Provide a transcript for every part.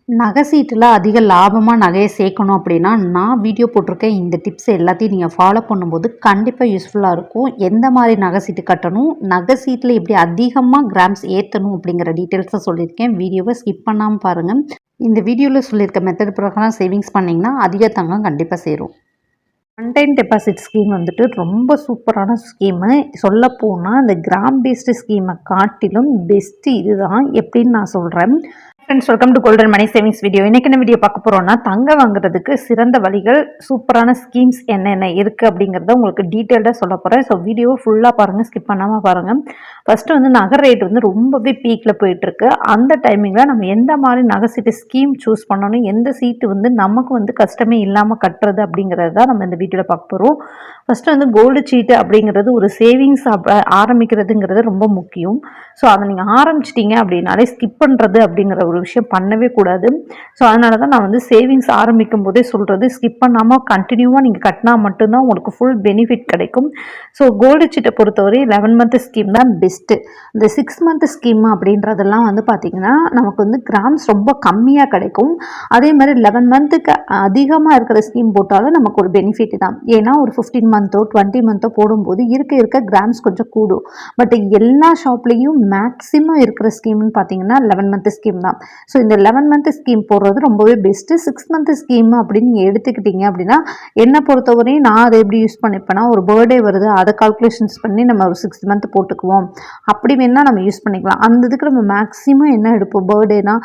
நகை சீட்டில் அதிக லாபமாக நகையை சேர்க்கணும் அப்படின்னா நான் வீடியோ போட்டிருக்கேன். இந்த டிப்ஸ் எல்லாத்தையும் நீங்கள் ஃபாலோ பண்ணும்போது கண்டிப்பாக யூஸ்ஃபுல்லாக இருக்கும். எந்த மாதிரி நகை சீட்டு கட்டணும், நகை சீட்டில் எப்படி அதிகமாக கிராம்ஸ் ஏற்றணும் அப்படிங்கிற டீட்டெயில்ஸை சொல்லியிருக்கேன். வீடியோவை ஸ்கிப் பண்ணாமல் பாருங்கள். இந்த வீடியோவில் சொல்லியிருக்க மெத்தட் பிரகாரம் சேவிங்ஸ் பண்ணிங்கன்னா அதிக தங்கம் கண்டிப்பாக சேரும். ஒன் டைம் டெபாசிட் ஸ்கீம் வந்துட்டு ரொம்ப சூப்பரான ஸ்கீமு. சொல்லப்போனால் இந்த கிராம் பேஸ்டு ஸ்கீமை காட்டிலும் பெஸ்ட்டு இதுதான். எப்படின்னு நான் சொல்கிறேன். Friends, welcome to golden money savings video. இன்றைக்கி என்ன வீடியோ பார்க்க போகிறோம்னா, தங்கம் வாங்குறதுக்கு சிறந்த வழிகள், சூப்பரான ஸ்கீம்ஸ் என்னென்ன இருக்குது அப்படிங்கிறத உங்களுக்கு டீட்டெயில்டாக சொல்ல போகிறேன். ஸோ வீடியோ ஃபுல்லாக பாருங்கள், ஸ்கிப் பண்ணாமல் பாருங்கள். ஃபஸ்ட்டு வந்து நகை ரேட் வந்து ரொம்பவே பீக்கில் போயிட்டுருக்கு. அந்த டைமிங்கில் நம்ம எந்த மாதிரி நகை சீட்டு ஸ்கீம் சூஸ் பண்ணணும், எந்த சீட்டு வந்து நமக்கு வந்து கஷ்டமே இல்லாமல் கட்டுறது அப்படிங்கிறது தான் நம்ம இந்த வீடியோவில் பார்க்க போகிறோம். ஃபஸ்ட்டு வந்து கோல்டு சீட்டு அப்படிங்கிறது ஒரு சேவிங்ஸ் ஆரம்பிக்கிறதுங்கிறது ரொம்ப முக்கியம். ஸோ அதை நீங்கள் ஆரம்பிச்சிட்டிங்க அப்படின்னாலே ஸ்கிப் பண்ணுறது அப்படிங்கிற ஒரு விஷயம் பண்ணவே கூடாது. ஸோ அதனால தான் நான் வந்து சேவிங்ஸ் ஆரம்பிக்கும் போதே சொல்கிறது, ஸ்கிப் பண்ணாமல் கண்டினியூவாக நீங்கள் கட்டினா மட்டும்தான் உங்களுக்கு ஃபுல் பெனிஃபிட் கிடைக்கும். ஸோ கோல்டு சீட்டை பொறுத்தவரை 11 மந்த் ஸ்கீம் தான் பெஸ்ட்டு. இந்த 6 மந்த் ஸ்கீம் அப்படின்றதெல்லாம் வந்து பார்த்திங்கன்னா நமக்கு வந்து கிராம்ஸ் ரொம்ப கம்மியாக கிடைக்கும். அதே மாதிரி 11 மந்த்துக்கு அதிகமாக இருக்கிற ஸ்கீம் போட்டாலும் நமக்கு ஒரு பெனிஃபிட் தான். ஏன்னா ஒரு 15 மந்த்தோ 20 மந்த்தோ போடும்போது இருக்க கிராம்ஸ் கொஞ்சம் கூடும். பட் எல்லா ஷாப்லேயும் மேக்ஸிமம் இருக்கிற ஸ்கீம்னு பார்த்தீங்கன்னா 11 மந்த் ஸ்கீம் தான். ஸோ இந்த 11 மந்த் ஸ்கீம் போடுறது ரொம்பவே பெஸ்ட்டு. 6 மந்த் ஸ்கீம் அப்படின்னு நீங்கள் எடுத்துக்கிட்டீங்க அப்படின்னா, என்னை பொறுத்தவரையும் நான் அதை எப்படி யூஸ் பண்ணிப்பேன்னா, ஒரு பர்த்டே வருது, அதை கால்குலேஷன்ஸ் பண்ணி நம்ம ஒரு 6 மந்த் போட்டுக்குவோம். அப்படி வேணால் நம்ம யூஸ் பண்ணிக்கலாம். அந்த இதுக்கு நம்ம மேக்ஸிமம் என்ன எடுப்போம், பர்த்டேனா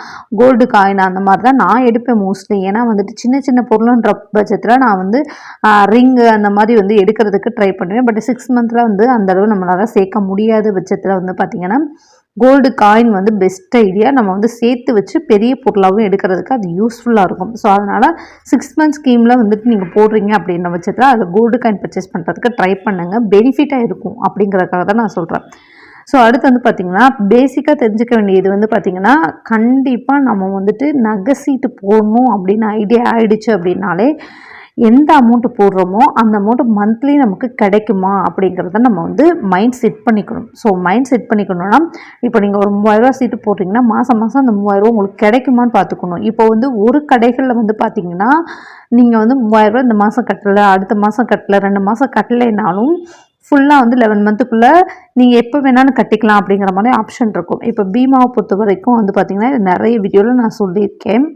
கோல்டு காயின் அந்த மாதிரி தான் நான் எடுப்பேன் மோஸ்ட்லி. ஏன்னா வந்துட்டு சின்ன சின்ன பொருளுன்ற பட்சத்தில் நான் வந்து ரிங்கு அந்த மாதிரி வந்து எடுக்கிறதுக்கு ட்ரை பண்ணுவேன். பட் 6 மந்தில் வந்து அந்தளவு நம்மளால் சேர்க்க முடியாத பட்சத்தில் வந்து பார்த்திங்கன்னா கோல்டு காயின் வந்து பெஸ்ட் ஐடியா. நம்ம வந்து சேர்த்து வச்சு பெரிய பொருளாகவும் எடுக்கிறதுக்கு அது யூஸ்ஃபுல்லாக இருக்கும். ஸோ அதனால் 6 மந்த் ஸ்கீமில் வந்துட்டு நீங்கள் போடுறீங்க அப்படின்ற பட்சத்தில் அதில் கோல்டு காயின் பர்ச்சேஸ் பண்ணுறதுக்கு ட்ரை பண்ணுங்கள். பெனிஃபிட்டாக இருக்கும் அப்படிங்கிறதுக்காக தான் நான் சொல்கிறேன். ஸோ அடுத்து வந்து பார்த்திங்கன்னா, பேசிக்காக தெரிஞ்சுக்க வேண்டியது வந்து பார்த்திங்கன்னா, கண்டிப்பாக நம்ம வந்துட்டு நகை சீட்டு போடணும் அப்படின்னு ஐடியா ஆகிடுச்சு அப்படின்னாலே எந்த அமௌண்ட்டு போடுறோமோ அந்த அமௌண்ட்டு மந்த்லி நமக்கு கிடைக்குமா அப்படிங்கிறத நம்ம வந்து மைண்ட் செட் பண்ணிக்கணும். ஸோ மைண்ட் செட் பண்ணிக்கணும்னா, இப்போ நீங்கள் ஒரு 3000 சீட்டு போடுறீங்கன்னா மாதம் அந்த 3000 உங்களுக்கு கிடைக்குமான்னு பார்த்துக்கணும். இப்போ வந்து ஒரு கடைகளில் வந்து பார்த்திங்கன்னா, நீங்கள் வந்து 3000 இந்த மாதம் கட்டலை, அடுத்த மாதம் கட்டலை, 2 மாதம் கட்டலைனாலும் ஃபுல்லாக வந்து 11 மந்த்துக்குள்ளே நீங்கள் எப்போ வேணாலும் கட்டிக்கலாம் அப்படிங்கிற மாதிரி ஆப்ஷன் இருக்கும். இப்போ பீமாவை பொறுத்த வரைக்கும் வந்து பார்த்திங்கன்னா, நிறைய வீடியோவில் நான் சொல்லியிருக்கேன்.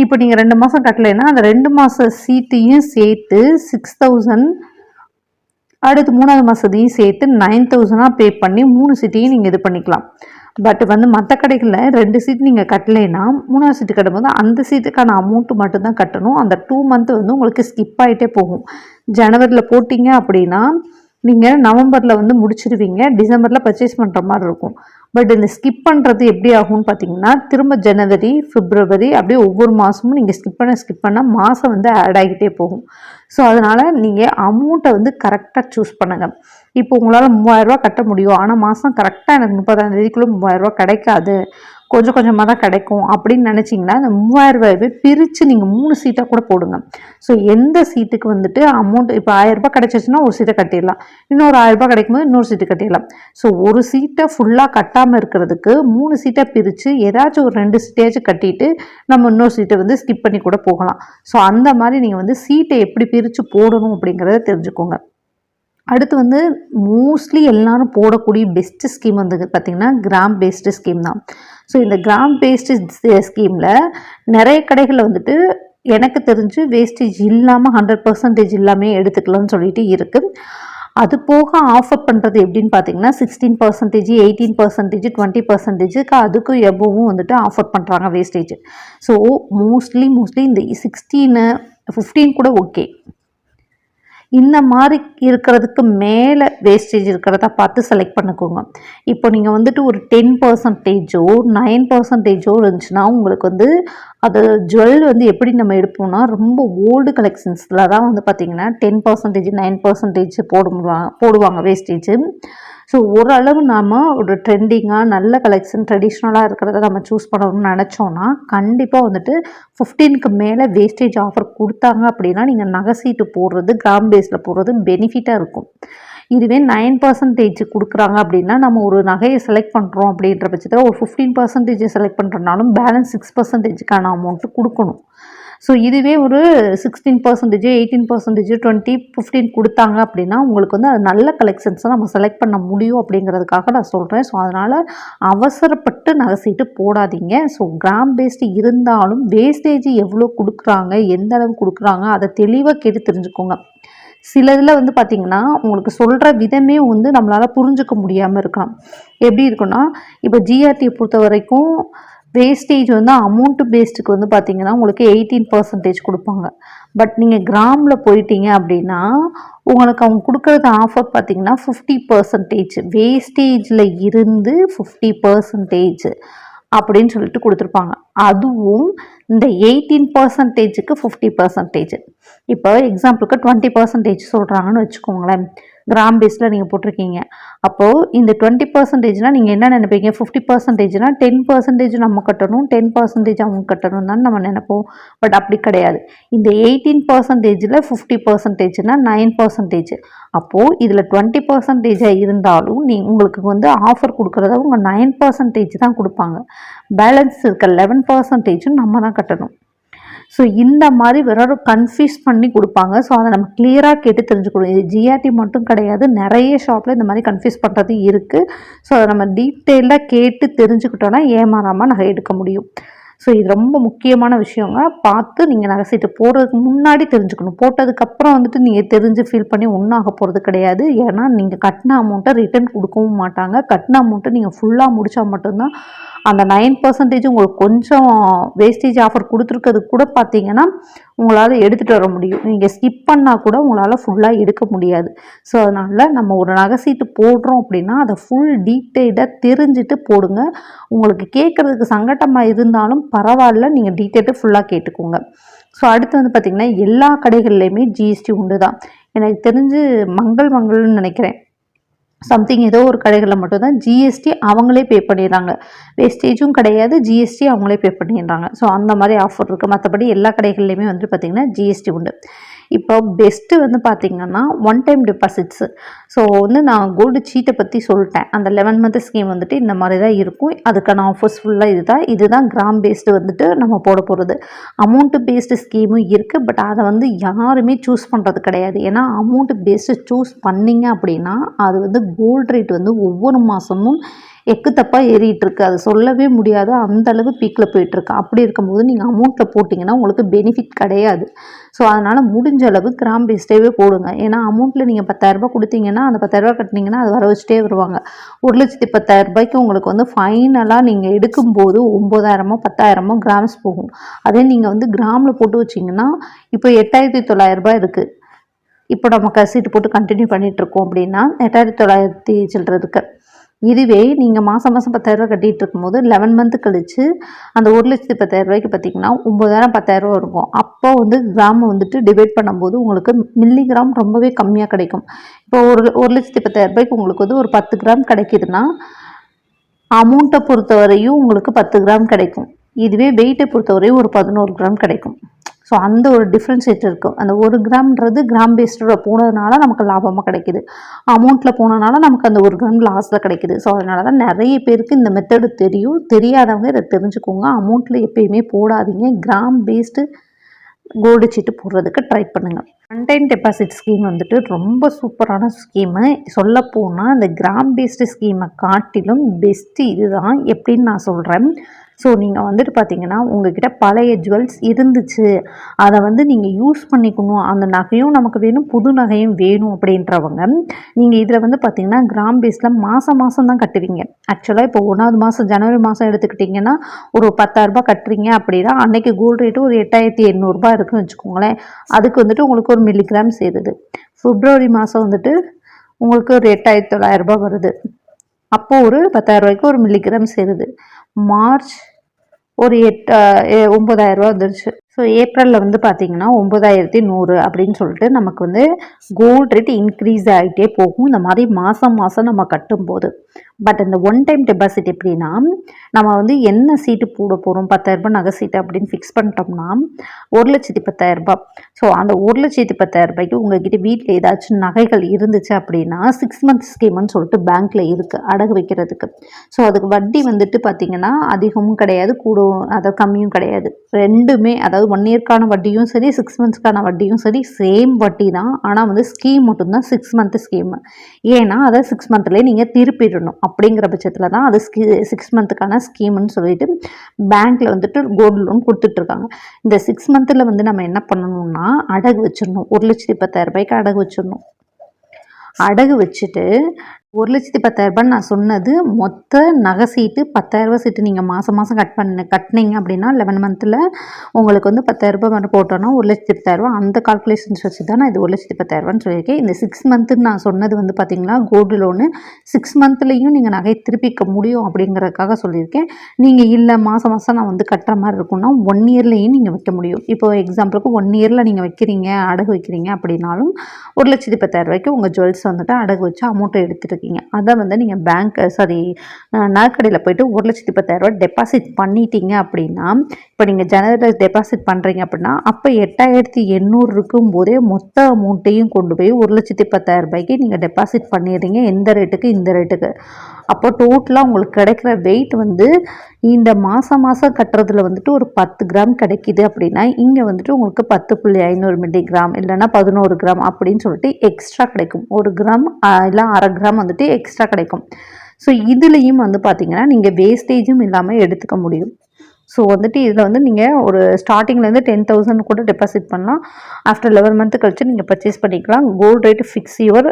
இப்போ நீங்கள் 2 மாதம் கட்டலைன்னா அந்த 2 மாத சீட்டையும் சேர்த்து 6000, அடுத்து 3வது மாதத்தையும் சேர்த்து 9000 பே பண்ணி 3 சீட்டையும் நீங்கள் இது பண்ணிக்கலாம். பட் வந்து மற்ற கடைகளில் 2 சீட் நீங்கள் கட்டலைன்னா 3வது சீட்டு கட்டும்போது அந்த சீட்டுக்கான அமௌண்ட்டு மட்டும்தான் கட்டணும். அந்த 2 மந்த்து வந்து உங்களுக்கு ஸ்கிப் ஆகிட்டே போகும். ஜனவரியில் போட்டிங்க அப்படின்னா நீங்கள் நவம்பரில் வந்து முடிச்சிடுவீங்க, டிசம்பரில் பர்ச்சேஸ் பண்ணுற மாதிரி இருக்கும். பட் இந்த ஸ்கிப் பண்ணுறது எப்படி ஆகும்னு பார்த்தீங்கன்னா, திரும்ப ஜனவரி, பிப்ரவரி அப்படியே ஒவ்வொரு மாதமும் நீங்கள் ஸ்கிப் பண்ணால் மாதம் வந்து ஆட் ஆகிட்டே போகும். ஸோ அதனால் நீங்கள் அமௌண்ட்டை வந்து கரெக்டாக சூஸ் பண்ணுங்கள். இப்போ உங்களால் 3000 கட்ட முடியும், ஆனால் மாதம் கரெக்டாக எனக்கு 30ஆம் தேதிக்குள்ளே 3000 கிடைக்காது, கொஞ்சம் கொஞ்சமாக தான் கிடைக்கும் அப்படின்னு நினச்சிங்கன்னா, அந்த 3000 பிரித்து நீங்கள் 3 சீட்டாக கூட போடுங்க. ஸோ எந்த சீட்டுக்கு வந்துட்டு அமௌண்ட் இப்போ 1000 கிடைச்சிச்சுன்னா ஒரு சீட்டை கட்டிடலாம், இன்னொரு 1000 கிடைக்கும்போது இன்னொரு சீட்டு கட்டிடலாம். ஸோ ஒரு சீட்டை ஃபுல்லாக கட்டாமல் இருக்கிறதுக்கு 3 சீட்டை பிரித்து ஏதாச்சும் ஒரு 2 சீட்டையாச்சும் கட்டிட்டு நம்ம இன்னொரு சீட்டை வந்து ஸ்கிப் பண்ணி கூட போகலாம். ஸோ அந்த மாதிரி நீங்கள் வந்து சீட்டை எப்படி பிரித்து போடணும் அப்படிங்கிறத தெரிஞ்சுக்கோங்க. அடுத்து வந்து மோஸ்ட்லி எல்லாரும் போடக்கூடிய பெஸ்ட்டு ஸ்கீம் வந்து பார்த்திங்கன்னா கிராம் பேஸ்டு ஸ்கீம் தான். ஸோ இந்த கிராம் பேஸ்டு ஸ்கீமில் நிறைய கடைகளில் வந்துட்டு எனக்கு தெரிஞ்சு வேஸ்டேஜ் இல்லாமல் 100% இல்லாமல் எடுத்துக்கலாம்னு சொல்லிட்டு இருக்குது. அது போக ஆஃபர் பண்ணுறது எப்படின்னு பார்த்தீங்கன்னா 16%, 18%, 20%, அதுக்கும் எபோவும் வந்துட்டு ஆஃபர் பண்ணுறாங்க வேஸ்டேஜ். ஸோ மோஸ்ட்லி இந்த 16, 15 கூட ஓகே. இந்த மாதிரி இருக்கிறதுக்கு மேலே வேஸ்டேஜ் இருக்கிறத பார்த்து செலக்ட் பண்ணிக்கோங்க. இப்போ நீங்கள் வந்துட்டு ஒரு 10%, 9% இருந்துச்சுன்னா உங்களுக்கு வந்து அது ஜுவல் வந்து எப்படி நம்ம எடுப்போம்னா, ரொம்ப ஓல்டு கலெக்ஷன்ஸில் தான் வந்து பார்த்திங்கன்னா 10%, 9% போடுவாங்க வேஸ்டேஜ். ஸோ ஓரளவு நாம் ஒரு ட்ரெண்டிங்காக நல்ல கலெக்ஷன் ட்ரெடிஷ்னலாக இருக்கிறத நம்ம சூஸ் பண்ணணும்னு நினச்சோன்னா, கண்டிப்பாக வந்துட்டு 15க்கு மேலே வேஸ்டேஜ் ஆஃபர் கொடுத்தாங்க அப்படின்னா நீங்கள் நகை சீட்டு போடுறது, கிராம் பேஸில் போடுறது பெனிஃபிட்டாக இருக்கும். இதுவே 9% கொடுக்குறாங்க அப்படின்னா நம்ம ஒரு நகையை செலக்ட் பண்ணுறோம் அப்படின்ற பட்சத்தில் ஒரு 15% செலக்ட் பண்ணுறனாலும் பேலன்ஸ் 6%க்கான அமௌண்ட்டு கொடுக்கணும். ஸோ இதுவே ஒரு 16%, 18%, 20, 15 கொடுத்தாங்க அப்படின்னா உங்களுக்கு வந்து அது நல்ல கலெக்ஷன்ஸை நம்ம செலக்ட் பண்ண முடியும் அப்படிங்கிறதுக்காக நான் சொல்கிறேன். ஸோ அதனால் அவசரப்பட்டு நகை சீட்டு போடாதீங்க. ஸோ கிராம் பேஸ்டு இருந்தாலும் வேஸ்டேஜ் எவ்வளோ கொடுக்குறாங்க, எந்த அளவு கொடுக்குறாங்க அதை தெளிவாக கேட்டு தெரிஞ்சுக்கோங்க. சில இதில் வந்து பார்த்திங்கன்னா உங்களுக்கு சொல்கிற விதமே வந்து நம்மளால் புரிஞ்சுக்க முடியாமல் இருக்கலாம். எப்படி இருக்குன்னா, இப்போ ஜிஆர்டியை பொறுத்த வரைக்கும் வேஸ்டேஜ் வந்து அமௌண்ட்டு பேஸ்டுக்கு வந்து பார்த்திங்கன்னா உங்களுக்கு 18% கொடுப்பாங்க. பட் நீங்கள் கிராமில் போயிட்டீங்க அப்படின்னா உங்களுக்கு அவங்க கொடுக்குறது ஆஃபர் பார்த்திங்கன்னா 50% வேஸ்டேஜில் இருந்து 50% அப்படின்னு சொல்லிட்டு கொடுத்துருப்பாங்க. அதுவும் இந்த 18%க்கு 50%. இப்போ எக்ஸாம்பிளுக்கு 20% சொல்கிறாங்கன்னு வச்சுக்கோங்களேன். கிராம் பேஸில் நீங்கள் போட்டிருக்கீங்க. அப்போது இந்த 20%னா நீங்கள் என்ன நினைப்பீங்க? 50%னா 10% நம்ம கட்டணும், 10% அவங்க கட்டணும் தான் நம்ம நினைப்போம். பட் அப்படி கிடையாது. இந்த 18%ல் 50%னா 9%. அப்போது இதில் 20% இருந்தாலும் உங்களுக்கு வந்து ஆஃபர் கொடுக்குறத அவங்க 9% தான் கொடுப்பாங்க. பேலன்ஸ் இருக்க 11% நம்ம தான் கட்டணும். ஸோ இந்த மாதிரி வெறும் கன்ஃபியூஸ் பண்ணி கொடுப்பாங்க. ஸோ அதை நம்ம கிளியராக கேட்டு தெரிஞ்சுக்கணும். இது ஜிஆர்டி மட்டும் கிடையாது, நிறைய ஷாப்பில் இந்த மாதிரி கன்ஃபியூஸ் பண்ணுறது இருக்குது. ஸோ அதை நம்ம டீட்டெயிலாக கேட்டு தெரிஞ்சுக்கிட்டோன்னா ஏமாறாமல் நகை எடுக்க முடியும். ஸோ இது ரொம்ப முக்கியமான விஷயங்க. பார்த்து நீங்கள் நகை சீட்டு போடுறதுக்கு முன்னாடி தெரிஞ்சுக்கணும். போட்டதுக்கப்புறம் வந்துட்டு நீங்கள் தெரிஞ்சு ஃபீல் பண்ணி ஒன்றும் ஆக போகிறது கிடையாது. ஏன்னா நீங்கள் கட்டின அமௌண்ட்டை ரிட்டர்ன் கொடுக்கவும் மாட்டாங்க. கட்டின அமௌண்ட்டை நீங்கள் ஃபுல்லாக முடித்தா மட்டும்தான் அந்த 9% உங்களுக்கு கொஞ்சம் வேஸ்டேஜ் ஆஃபர் கொடுத்துருக்கிறது கூட பார்த்தீங்கன்னா உங்களால் எடுத்துகிட்டு வர முடியும். நீங்கள் ஸ்கிப் பண்ணால் கூட உங்களால் ஃபுல்லாக எடுக்க முடியாது. ஸோ அதனால் நம்ம ஒரு நகை சீட்டு போடுறோம் அப்படின்னா அதை ஃபுல் டீட்டெயிலாக தெரிஞ்சுட்டு போடுங்க. உங்களுக்கு கேட்குறதுக்கு சங்கட்டமாக இருந்தாலும் பரவாயில்ல, நீங்கள் டீட்டெயிலாக ஃபுல்லாக கேட்டுக்கோங்க. ஸோ அடுத்து வந்து பார்த்திங்கன்னா எல்லா கடைகள்லையுமே ஜிஎஸ்டி உண்டு தான். எனக்கு தெரிஞ்சு மங்கள்னு நினைக்கிறேன், சம்திங் ஏதோ ஒரு கடைகளில் மட்டும்தான் ஜிஎஸ்டி அவங்களே பே பண்ணிடுறாங்க. வேஸ்டேஜும் கிடையாது, ஜிஎஸ்டி அவங்களே பே பண்ணிடுறாங்க. ஸோ அந்த மாதிரி ஆஃபர் இருக்குது. மற்றபடி எல்லா கடைகள்லையுமே வந்து பார்த்திங்கன்னா ஜிஎஸ்டி உண்டு. இப்போ பெஸ்ட்டு வந்து பார்த்திங்கன்னா ஒன் டைம் டெபாசிட்ஸு. ஸோ வந்து நான் கோல்டு சீட்டை பற்றி சொல்லிட்டேன். அந்த 11 மந்த் ஸ்கீம் வந்துட்டு இந்த மாதிரி தான் இருக்கும். அதுக்கான ஆஃபர்ஸ் ஃபுல்லாக இதுதான் கிராம் பேஸ்டு வந்துட்டு நம்ம போட போகிறது. அமௌண்ட்டு பேஸ்டு ஸ்கீமும் இருக்குது. பட் அதை வந்து யாருமே சூஸ் பண்ணுறது கிடையாது. ஏன்னா அமௌண்ட்டு பேஸ்டு சூஸ் பண்ணிங்க அப்படின்னா அது வந்து கோல்டு ரேட் வந்து ஒவ்வொரு மாதமும் எக்கு தப்பாக ஏறிட்டுருக்கு. அது சொல்லவே முடியாது, அந்தளவு பீக்கில் போயிட்டுருக்கு. அப்படி இருக்கும்போது நீங்கள் அமௌண்ட்டில் போட்டிங்கன்னா உங்களுக்கு பெனிஃபிட் கிடையாது. ஸோ அதனால் முடிஞ்ச அளவு கிராம் பேஸ்டே போடுங்க. ஏன்னா அமௌண்ட்டில் நீங்கள் 10,000 கொடுத்தீங்கன்னா அந்த 10,000 கட்டினீங்கன்னா அது வர வச்சுட்டே வருவாங்க. 1,10,000 உங்களுக்கு வந்து ஃபைனலாக நீங்கள் எடுக்கும்போது 9,000 10,000 கிராம்ஸ் போகும். அதே நீங்கள் வந்து கிராமில் போட்டு வச்சிங்கன்னா இப்போ 8,900 இருக்குது. இப்போ நம்ம சீட்டு போட்டு கண்டினியூ பண்ணிகிட்ருக்கோம் அப்படின்னா 8,900 சில்லறதுக்கு. இதுவே நீங்கள் மாதம் 10,000 கட்டிகிட்டு இருக்கும்போது 11 மந்த்து கழித்து அந்த 1,10,000 பார்த்திங்கன்னா 9,000 10,000 இருக்கும். அப்போ வந்து கிராம் வந்துட்டு டிவைட் பண்ணும்போது உங்களுக்கு மில்லிகிராம் ரொம்பவே கம்மியாக கிடைக்கும். இப்போ 1,10,000 உங்களுக்கு வந்து ஒரு 10 கிராம் கிடைக்கிதுன்னா அமௌண்ட்டை பொறுத்தவரையும் உங்களுக்கு 10 கிராம் கிடைக்கும். இதுவே வெயிட்டை பொறுத்தவரையும் ஒரு 11 கிராம் கிடைக்கும். ஸோ அந்த ஒரு டிஃப்ரென்ஷியேட் இருக்கும். அந்த 1 கிராம்ன்றது கிராம் பேஸ்டோட போனதுனால நமக்கு லாபமாக கிடைக்கிது. அமௌண்ட்டில் போனதுனால நமக்கு அந்த 1 கிராம் லாஸில் கிடைக்கிது. ஸோ அதனால தான் நிறைய பேருக்கு இந்த மெத்தடு தெரியும். தெரியாதவங்க இதை தெரிஞ்சுக்கோங்க. அமௌண்ட்டில் எப்பயுமே போடாதீங்க. கிராம் பேஸ்டு கோல்டு சீட்டு போடுறதுக்கு ட்ரை பண்ணுங்கள். ஒன் டைம் டெபாசிட் ஸ்கீம் வந்துட்டு ரொம்ப சூப்பரான ஸ்கீமு. சொல்லப்போனால் இந்த கிராம் பேஸ்டு ஸ்கீமை காட்டிலும் பெஸ்ட்டு இதுதான். எப்படின்னு நான் சொல்கிறேன். ஸோ நீங்கள் வந்துட்டு பார்த்தீங்கன்னா உங்கள்கிட்ட பழைய ஜுவல்ஸ் இருந்துச்சு, அதை வந்து நீங்கள் யூஸ் பண்ணிக்கணும், அந்த நகையும் நமக்கு வேணும், புது நகையும் வேணும் அப்படின்றவங்க நீங்கள் இதில் வந்து பார்த்தீங்கன்னா கிராம் பேஸில் மாதம் தான் கட்டுவீங்க. ஆக்சுவலாக இப்போ 1வது மாதம் ஜனவரி மாதம் எடுத்துக்கிட்டிங்கன்னா ஒரு 10,000 கட்டுறீங்க அப்படின்னா அன்றைக்கி கோல்டு ரேட்டு ஒரு 8,800 இருக்குன்னு வச்சுக்கோங்களேன். அதுக்கு வந்துட்டு உங்களுக்கு ஒரு மில்லிகிராம் சேருது. பிப்ரவரி மாதம் வந்துட்டு உங்களுக்கு ஒரு 8,900 வருது. அப்போது ஒரு 10,000 ஒரு மில்லிகிராம் சேருது. மார்ச் ஒரு 9,000 வந்துருச்சு. ஸோ ஏப்ரலில் வந்து பார்த்திங்கன்னா 9100 அப்படின்னு சொல்லிட்டு நமக்கு வந்து கோல்டு ரேட் இன்க்ரீஸ் ஆகிட்டே போகும் இந்த மாதிரி மாதம் மாதம் நம்ம கட்டும்போது. பட் இந்த ஒன் டைம் டெபாசிட் எப்படின்னா, நம்ம வந்து என்ன சீட்டு போட போகிறோம் 10,000 நகை சீட்டு அப்படின்னு ஃபிக்ஸ் பண்ணிட்டோம்னா 1,10,000. ஸோ அந்த 1,10,000 உங்ககிட்ட வீட்டில் ஏதாச்சும் நகைகள் இருந்துச்சு அப்படின்னா 6 மந்த் ஸ்கீம்னு சொல்லிட்டு பேங்க்கில் இருக்குது அடகு வைக்கிறதுக்கு. ஸோ அதுக்கு வட்டி வந்துட்டு பார்த்திங்கன்னா அதிகமும் கிடையாது, கூடவும் அதாவது கம்மியும் கிடையாது. ரெண்டுமே, அதாவது 1 இயர்க்கான வட்டியும் சரி 6 மந்த்ஸ்க்கான வட்டியும் சரி சேம் வட்டி தான். ஆனால் வந்து ஸ்கீம் மட்டும்தான் 6 மந்த் ஸ்கீம். ஏன்னா அதை 6 மந்த்லேயே நீங்கள் திருப்பிடணும். அப்படிங்கிற பட்சத்தில் தான் அது 6 மந்த்துக்கான ஸ்கீம்னு சொல்லிட்டு பேங்க்கில் வந்துட்டு கோல்டு லோன் கொடுத்துட்ருக்காங்க. இந்த 6 மந்த்தில் வந்து நம்ம என்ன பண்ணணும்னா அடகு வச்சிடணும். 1,10,000 அடகு வச்சிடணும். அடகு வச்சுட்டு 1,10,000 நான் சொன்னது மொத்த நகை சீட்டு 10,000 சீட்டு நீங்கள் மாதம் மாதம் கட்டினீங்க அப்படின்னா 11 மந்த்தில் உங்களுக்கு வந்து 10,000 மட்டும் போட்டோன்னா 1,10,000. அந்த கால்குலேஷன்ஸ் வச்சு தான் நான் இது 1,10,000 சொல்லியிருக்கேன். இந்த 6 மந்த்துன்னு நான் சொன்னது வந்து பார்த்திங்கன்னா கோல்டு லோனு 6 மந்த்லேயும் நீங்கள் நகை திருப்பிக்க முடியும் அப்படிங்கிறதுக்காக சொல்லியிருக்கேன். நீங்கள் இல்லை மாதம் மாதம் நான் வந்து கட்டுற மாதிரி இருக்குன்னா 1 இயர்லேயும் நீங்கள் வைக்க முடியும். இப்போ எக்ஸாம்பிளுக்கு 1 இயரில் நீங்கள் வைக்கிறீங்க, அடகு வைக்கிறீங்க அப்படின்னாலும் 1,10,000 உங்கள் ஜுவல்ஸ் வந்துட்டு அடகு வச்சு அமௌண்ட்டை எடுத்துட்டு அதை வந்து நீங்கள் நகைக்கடையில் போயிட்டு 1,10,000 டெபாசிட் பண்ணிட்டீங்க அப்படின்னா, இப்போ நீங்கள் ஜனவரியில் டெபாசிட் பண்ணுறீங்க அப்படின்னா அப்போ 8,800 இருக்கும்போதே மொத்த அமௌண்ட்டையும் கொண்டு போய் 1,10,000 நீங்கள் டெபாசிட் பண்ணிடுறீங்க. எந்த ரேட்டுக்கு? இந்த ரேட்டுக்கு. அப்போ டோட்டலாக உங்களுக்கு கிடைக்கிற வெயிட் வந்து இந்த மாதம் கட்டுறதுல வந்துட்டு ஒரு 10 கிராம் கிடைக்கிது அப்படின்னா இங்கே வந்துட்டு உங்களுக்கு 10.500 மில்லிகிராம் இல்லைன்னா 11 கிராம் அப்படின்னு சொல்லிட்டு எக்ஸ்ட்ரா கிடைக்கும். 1 கிராம் இல்லை 1/2 கிராம் வந்துட்டு எக்ஸ்ட்ரா கிடைக்கும். ஸோ இதுலேயும் வந்து பார்த்திங்கன்னா நீங்கள் வேஸ்டேஜும் இல்லாமல் எடுத்துக்க முடியும். ஸோ வந்துட்டு இதில் வந்து நீங்கள் ஒரு ஸ்டார்டிங்லேருந்து 10,000 கூட டெபாசிட் பண்ணலாம். ஆஃப்டர் 11 மந்த்து கழிச்சு நீங்கள் பர்ச்சேஸ் பண்ணிக்கலாம். Gold rate fix your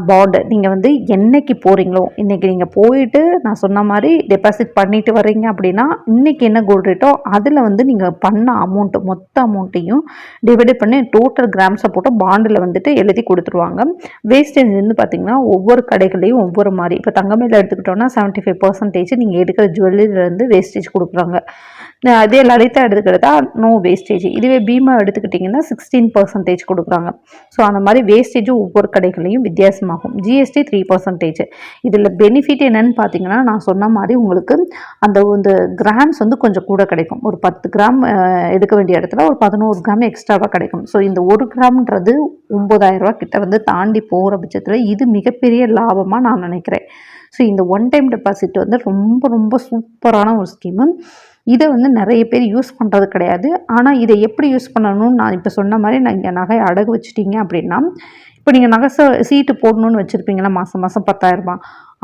border. நீங்கள் வந்து என்னைக்கு போகிறீங்களோ இன்றைக்கி நீங்கள் போயிட்டு நான் சொன்ன மாதிரி டெபாசிட் பண்ணிட்டு வர்றீங்க அப்படின்னா இன்றைக்கி என்ன கோல்டு ரேட்டோ அதில் வந்து நீங்கள் பண்ண அமௌண்ட்டு மொத்த அமௌண்ட்டையும் டிவைட் பண்ணி டோட்டல் கிராம்ஸை போட்டு பாண்டில் வந்துட்டு எழுதி கொடுத்துருவாங்க. வேஸ்டேஜ் வந்து பார்த்திங்கன்னா ஒவ்வொரு கடைகளையும் ஒவ்வொரு மாதிரி. இப்போ தங்கமேல எடுத்துக்கிட்டோன்னா 75% நீங்கள் எடுக்கிற ஜுவல்லரியிலேருந்து வேஸ்டேஜ் கொடுக்குறாங்க. அதே லலிதா எடுத்துக்கிட்டா நோ வேஸ்டேஜ். இதுவே பீமா எடுத்துக்கிட்டிங்கன்னா 16% கொடுக்குறாங்க. ஸோ அந்த மாதிரி வேஸ்டேஜும் ஒவ்வொரு கடைகளையும் வித்தியாசமாகும். ஜிஎஸ்டி 3%. இதில் பெனிஃபிட் என்னன்னு பார்த்தீங்கன்னா நான் சொன்ன மாதிரி உங்களுக்கு அந்த கிராம்ஸ் வந்து கொஞ்சம் கூட கிடைக்கும். ஒரு 10 கிராம் எடுக்க வேண்டிய இடத்துல ஒரு 11 கிராம் எக்ஸ்ட்ராவாக கிடைக்கும். ஸோ இந்த 1 கிராம்ன்றது 9,000 கிட்ட வந்து தாண்டி போகிற பட்சத்தில் இது மிகப்பெரிய லாபமாக நான் நினைக்கிறேன். ஸோ இந்த ஒன் டைம் டெபாசிட் வந்து ரொம்ப ரொம்ப சூப்பரான ஒரு ஸ்கீமு. இதை வந்து நிறைய பேர் யூஸ் பண்ணுறது கிடையாது. ஆனால் இதை எப்படி யூஸ் பண்ணணும்னு நான் இப்போ சொன்ன மாதிரி நீங்கள் நகை அடகு வச்சுட்டீங்க அப்படின்னா, இப்போ நீங்கள் நகை சீட்டு போடணும்னு வச்சுருப்பீங்களா மாதம் 10,000.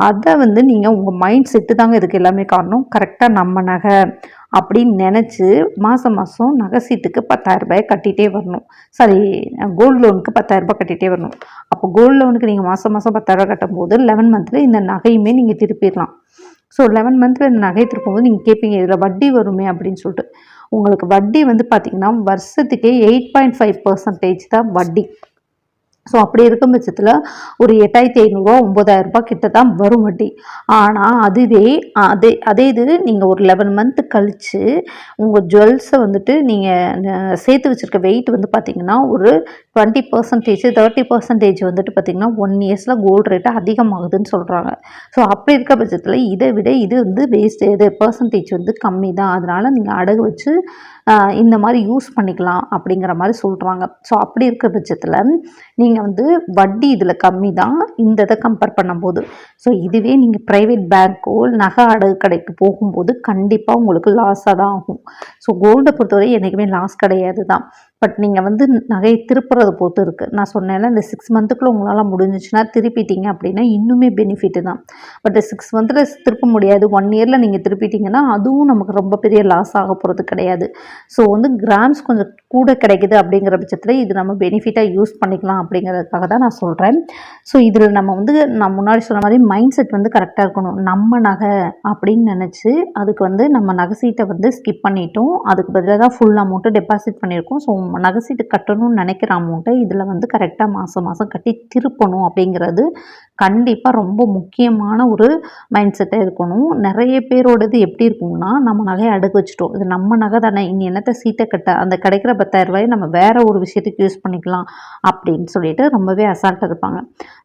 அதை வந்து நீங்கள் உங்கள் மைண்ட் செட்டு தாங்க இதுக்கு எல்லாமே காரணம். கரெக்டாக நம்ம நகை அப்படின்னு நினச்சி மாதம் நகை சீட்டுக்கு 10,000 கட்டிகிட்டே வரணும். சாரி, கோல்டு லோனுக்கு 10,000 கட்டிகிட்டே வரணும். அப்போ கோல்டு லோனுக்கு நீங்கள் மாதம் 10,000 கட்டும்போது 11 மந்த்தில் இந்த நகையுமே நீங்கள் திருப்பிடலாம். ஸோ 11 மந்த்தில் இந்த நகை திருப்பும்போது நீங்கள் கேட்பீங்க இதில் வட்டி வருமே அப்படின்னு சொல்லிட்டு. உங்களுக்கு வட்டி வந்து பார்த்திங்கன்னா வருஷத்துக்கே 8.5% தான் வட்டி. ஸோ அப்படி இருக்கும் பட்சத்தில் ஒரு 8,500 9,000 கிட்ட தான் வரும் வட்டி. ஆனால் அதே இது நீங்கள் ஒரு 11 மந்த்து கழித்து உங்கள் ஜுவல்ஸை வந்துட்டு நீங்கள் சேர்த்து வச்சுருக்க வெயிட் வந்து பார்த்திங்கன்னா ஒரு 20% 30% வந்துட்டு பார்த்திங்கன்னா 1 இயர்ஸில் கோல்டு ரேட்டு அதிகமாகுதுன்னு சொல்கிறாங்க. ஸோ அப்படி இருக்க பட்சத்தில் இதை விட இது வந்து இது பர்சன்டேஜ் வந்து கம்மி தான். அதனால் நீங்கள் அடகு வச்சு இந்த மாதிரி யூஸ் பண்ணிக்கலாம் அப்படிங்கிற மாதிரி சொல்கிறாங்க. ஸோ அப்படி இருக்கிற பட்சத்தில் நீங்கள் வந்து வட்டி இதில் கம்மி தான் இந்த இதை கம்பேர் பண்ணும்போது. ஸோ இதுவே நீங்கள் ப்ரைவேட் பேங்க்கோ நகை அடகு கடைக்கு போகும்போது கண்டிப்பாக உங்களுக்கு லாஸாக தான் ஆகும். ஸோ கோல்டை பொறுத்தவரை என்றைக்குமே லாஸ் கிடையாது தான். பட் நீங்கள் வந்து நகையை திருப்புறதை பொறுத்து இருக்குது. நான் சொன்னேன்ல இந்த 6 மந்த்துக்குள்ளே உங்களால் முடிஞ்சிச்சுன்னா திருப்பிட்டீங்க அப்படின்னா இன்னுமே பெனிஃபிட்டு தான். பட் 6 மந்த்தில் திருப்ப முடியாது, 1 இயரில் நீங்கள் திருப்பிட்டீங்கன்னா அதுவும் நமக்கு ரொம்ப பெரிய லாஸ் ஆக போகிறது கிடையாது. ஸோ வந்து கிராம்ஸ் கொஞ்சம் கூட கிடைக்குது அப்படிங்கிற பட்சத்தில் இது நம்ம பெனிஃபிட்டாக யூஸ் பண்ணிக்கலாம் அப்படிங்கிறதுக்காக தான் நான் சொல்கிறேன். ஸோ இதில் நம்ம வந்து நான் முன்னாடி சொன்ன மாதிரி மைண்ட் செட் வந்து கரெக்டாக இருக்கணும். நம்ம நகை அப்படின்னு நினச்சி அதுக்கு வந்து நம்ம நகை சீட்டை வந்து ஸ்கிப் பண்ணிட்டோம். அதுக்கு பதிலாக தான் ஃபுல் அமௌண்ட்டு டெபாசிட் பண்ணியிருக்கோம். ஸோ நகை சீட்டு கட்டணும்னு நினைக்கிற அமௌண்ட்டை இதில் வந்து கரெக்டாக மாதம் மாதம் கட்டி திருப்பணும் அப்படிங்கிறது கண்டிப்பாக ரொம்ப முக்கியமான ஒரு மைண்ட் செட்டாக இருக்கணும். நிறைய பேரோடது எப்படி இருக்கும்னா, நம்ம நகையை அடகு வச்சுட்டோம், இது நம்ம நகை தானே, இனி என்னத்தை சீட்டை கட்ட, அந்த கிடைக்கிற 10,000 ரூபாயை நம்ம வேற ஒரு விஷயத்துக்கு யூஸ் பண்ணிக்கலாம் அப்படின்னு சொல்லிட்டு ரொம்பவே அசால்ட்டாக இருப்பாங்க.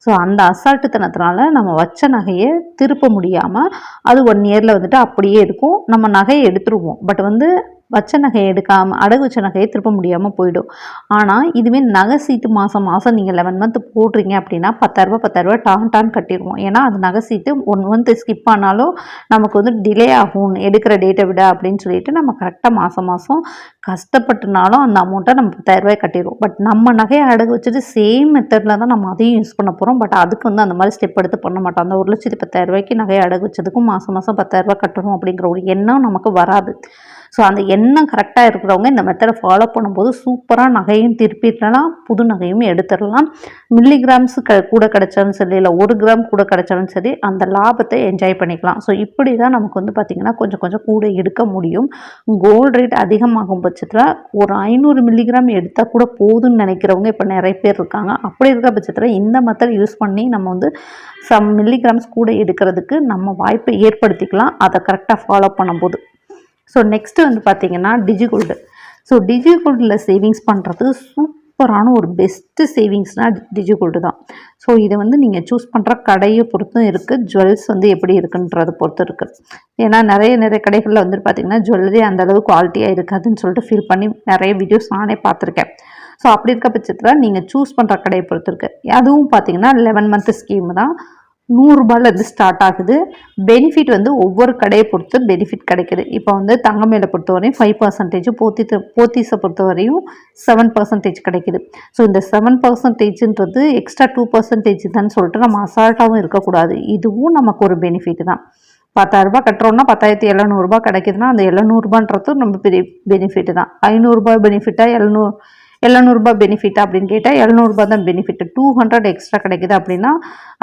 ஸோ அந்த அசால்ட்டுத்தனத்தினால நம்ம வச்ச நகையை திருப்ப முடியாமல் அது 1 இயரில் வந்துட்டு அப்படியே இருக்கும். நம்ம நகையை எடுத்துருவோம், பட் வந்து வச்ச நகையை எடுக்காமல் அடகு வச்ச நகையை திருப்ப முடியாமல் போயிடும். ஆனால் இதுவே நகை சீட்டு மாதம் மாதம் நீங்கள் 11 மந்த் போடுறீங்க அப்படின்னா 10,000 டான் கட்டிடுவோம். ஏன்னா அது நகை சீட்டு 1 மந்த் ஸ்கிப் ஆனாலும் நமக்கு வந்து டிலே ஆகும் எடுக்கிற டேட்டை விட அப்படின்னு சொல்லிட்டு நம்ம கரெக்டாக மாதம் மாதம் கஷ்டப்பட்டுனாலும் அந்த அமௌண்ட்டை நம்ம 10,000 கட்டிடுவோம். பட் நம்ம நகையை அடகு வச்சுட்டு சேம் மெத்தடில் தான் நம்ம அதையும் யூஸ் பண்ண போகிறோம். பட் அதுக்கு வந்து அந்த மாதிரி ஸ்டெப் எடுத்து பண்ண மாட்டோம். அந்த 1,10,000 நகையை அடகு வச்சதுக்கும் மாதம் மாதம் 10,000 கட்டணும் அப்படிங்கிற ஒரு எண்ணம் நமக்கு வராது. ஸோ அந்த எண்ணம் கரெக்டாக இருக்கிறவங்க இந்த மெத்தடை ஃபாலோ பண்ணும்போது சூப்பராக நகையும் திருப்பிடலாம், புது நகையும் எடுத்துடலாம். மில்லிகிராம்ஸ் கூட கிடைச்சாலும் சரி, இல்லை 1 கிராம் கூட கிடைச்சாலும் சரி, அந்த லாபத்தை என்ஜாய் பண்ணிக்கலாம். ஸோ இப்படி தான் நமக்கு வந்து பார்த்திங்கன்னா கொஞ்சம் கொஞ்சம் கூட எடுக்க முடியும். கோல்டு ரேட் அதிகமாகும் பட்சத்தில் ஒரு 500 மில்லிகிராம் எடுத்தால் கூட போதும்னு நினைக்கிறவங்க இப்போ நிறைய பேர் இருக்காங்க. அப்படி இருக்கிற பட்சத்தில் இந்த மெத்தட் யூஸ் பண்ணி நம்ம வந்து சம் மில்லிகிராம்ஸ் கூட எடுக்கிறதுக்கு நம்ம வாய்ப்பை ஏற்படுத்திக்கலாம், அதை கரெக்டாக ஃபாலோ பண்ணும்போது. ஸோ நெக்ஸ்ட்டு வந்து பார்த்திங்கன்னா டிஜிகோல்டு. ஸோ டிஜிகோல்டில் சேவிங்ஸ் பண்ணுறது சூப்பரான ஒரு பெஸ்ட்டு சேவிங்ஸ்னால் டிஜிகோல்டு தான். ஸோ இதை வந்து நீங்கள் சூஸ் பண்ணுற கடையை பொறுத்தும் இருக்குது, ஜுவல்ஸ் வந்து எப்படி இருக்குன்றதை பொறுத்து இருக்குது. ஏன்னா நிறைய கடைகளில் வந்துட்டு பார்த்திங்கன்னா ஜுவல்லரி அந்தளவு குவாலிட்டியாக இருக்காதுன்னு சொல்லிட்டு ஃபீல் பண்ணி நிறைய வீடியோஸ் நானே பார்த்துருக்கேன். ஸோ அப்படி இருக்க பட்சத்தில் நீங்கள் சூஸ் பண்ணுற கடையை பொறுத்து இருக்குது. அதுவும் பார்த்திங்கன்னா 11 மந்த் ஸ்கீம் தான், 100 ரூபாயிலேருந்து ஸ்டார்ட் ஆகுது. பெனிஃபிட் வந்து ஒவ்வொரு கடையை பொறுத்து பெனிஃபிட் கிடைக்குது. இப்போ வந்து தங்கமேலை பொறுத்தவரையும் 5%, போத்தீஸை பொறுத்தவரையும் 7% கிடைக்குது. ஸோ இந்த 7%ன்றது எக்ஸ்ட்ரா 2% தான் சொல்லிட்டு நம்ம அசால்ட்டாகவும் இருக்கக்கூடாது. இதுவும் நமக்கு ஒரு பெனிஃபிட் தான். 10,000 ரூபாய் கட்டுறோம்னா 10,700 ரூபாய் கிடைக்குதுன்னா அந்த 700 ரூபான்றது நம்ம பெரிய பெனிஃபிட் தான். 500 ரூபாய் பெனிஃபிட்டாக 700 ரூபாய் பெனிஃபிட்டா அப்படின்னு கேட்டால் 700 ரூபாய் தான் பெனிஃபிட். 200 எக்ஸ்ட்ரா கிடைக்குது அப்படின்னா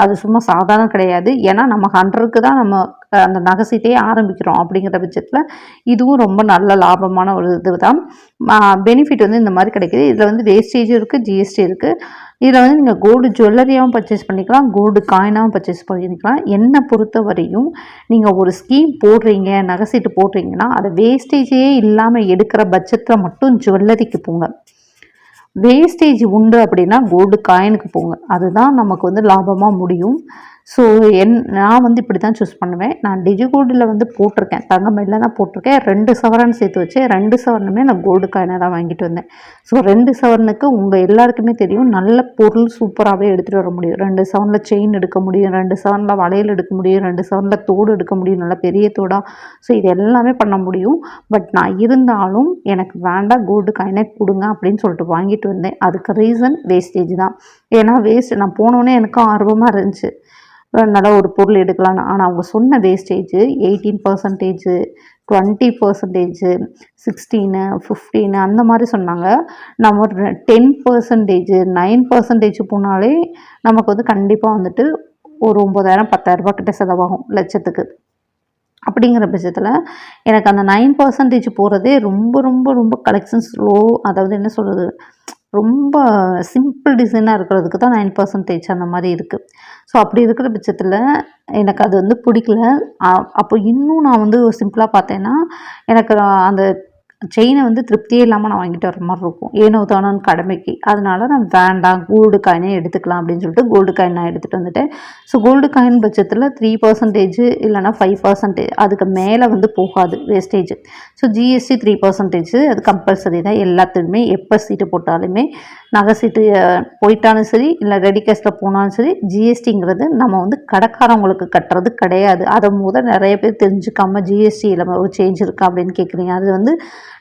அது சும்மா சாதாரண கிடையாது. ஏன்னா நம்ம 100க்கு தான் நம்ம அந்த நகை சீட்டையே ஆரம்பிக்கிறோம். அப்படிங்கிற பட்சத்தில் இதுவும் ரொம்ப நல்ல லாபமான ஒரு இது தான். பெனிஃபிட் வந்து இந்த மாதிரி கிடைக்குது. இதில் வந்து வேஸ்டேஜும் இருக்குது, ஜிஎஸ்டி இருக்குது. இதில் வந்து நீங்கள் கோல்டு ஜுவல்லரியாகவும் பர்ச்சேஸ் பண்ணிக்கலாம், கோல்டு காயினாகவும் பர்ச்சேஸ் பண்ணிக்கலாம். என்னை பொறுத்த வரையும் நீங்கள் ஒரு ஸ்கீம் போடுறீங்க, நகை சீட்டு போடுறீங்கன்னா அதை வேஸ்டேஜே இல்லாமல் எடுக்கிற பட்சத்தில் மட்டும் ஜுவல்லரிக்கு போங்க. வேஸ்டேஜ் உண்டு அப்படின்னா கோல்டு காயினுக்கு போங்க, அதுதான் நமக்கு வந்து லாபமாக முடியும். ஸோ நான் வந்து இப்படி தான் சூஸ் பண்ணுவேன். நான் டிஜிகோல்டில் வந்து போட்டிருக்கேன், தங்கமேலில் தான் போட்டிருக்கேன். 2 சவரன் சேர்த்து வச்சு 2 சவரனுமே நான் கோல்டு காயினை தான் வாங்கிட்டு வந்தேன். ஸோ 2 சவரனுக்கு உங்கள் எல்லாருக்குமே தெரியும் நல்ல பொருள் சூப்பராகவே எடுத்துகிட்டு வர முடியும். 2 சவரனில் செயின் எடுக்க முடியும், 2 சவரனில் வளையல் எடுக்க முடியும், 2 சவரனில் தோடு எடுக்க முடியும், நல்ல பெரிய தோடாக. ஸோ இது எல்லாமே பண்ண முடியும். பட் நான் இருந்தாலும் எனக்கு வேண்டாம், கோல்டு காயினே கொடுங்க அப்படின்னு சொல்லிட்டு வாங்கிட்டு வந்தேன். அதுக்கு ரீசன் வேஸ்டேஜ் தான். ஏன்னா வேஸ்ட் நான் போனோடனே எனக்கும் ஆர்வமாக இருந்துச்சு நல்லா ஒரு பொருள் எடுக்கலான்னு. ஆனால் அவங்க சொன்ன வேஸ்டேஜ் 18%, 20%, 16, 15 அந்த மாதிரி சொன்னாங்க. நம்ம ஒரு 10%, 9% போனாலே நமக்கு வந்து கண்டிப்பாக வந்துட்டு ஒரு 9,000 10,000 ரூபாய் கிட்ட செலவாகும் லட்சத்துக்கு. அப்படிங்கிற பட்சத்தில் எனக்கு அந்த 9% போகிறதே ரொம்ப ரொம்ப ரொம்ப கலெக்ஷன்ஸ் லோ, அதாவது என்ன சொல்கிறது, ரொம்ப சிம்பிள் டிசைனாக இருக்கிறதுக்கு தான் 9% அந்த மாதிரி இருக்குது. ஸோ அப்படி இருக்கிற பட்சத்தில் எனக்கு அது வந்து பிடிக்கல. அப்போ இன்னும் நான் வந்து சிம்பிளாக பார்த்தேன்னா எனக்கு அந்த செயினை வந்து திருப்தியே இல்லாமல் நான் வாங்கிட்டு வர மாதிரி இருக்கும், ஏனோ தானோன்னு கடமைக்கு. அதனால நான் வேண்டாம், கோல்டு காயினே எடுத்துக்கலாம் அப்படின்னு சொல்லிட்டு கோல்டு காயின் நான் எடுத்துகிட்டு வந்துட்டேன். ஸோ கோல்டு காயின் பட்சத்தில் 3% இல்லைனா 5% அதுக்கு மேலே வந்து போகாது வேஸ்டேஜ். ஸோ ஜிஎஸ்டி 3% அது கம்பல்சரி தான் எல்லாத்துக்குமே. எப்போ சீட்டு போட்டாலுமே நகை சீட்டு போயிட்டாலும் சரி, இல்லை ரெடி கேஷில் போனாலும் சரி, ஜிஎஸ்டிங்கிறது நம்ம வந்து கடைக்காரவங்களுக்கு கட்டுறது கிடையாது. அதை நிறைய பேர் தெரிஞ்சுக்காமல் ஜிஎஸ்டியில் ஒரு சேஞ்ச் இருக்கா அப்படின்னு கேட்குறீங்க. அது வந்து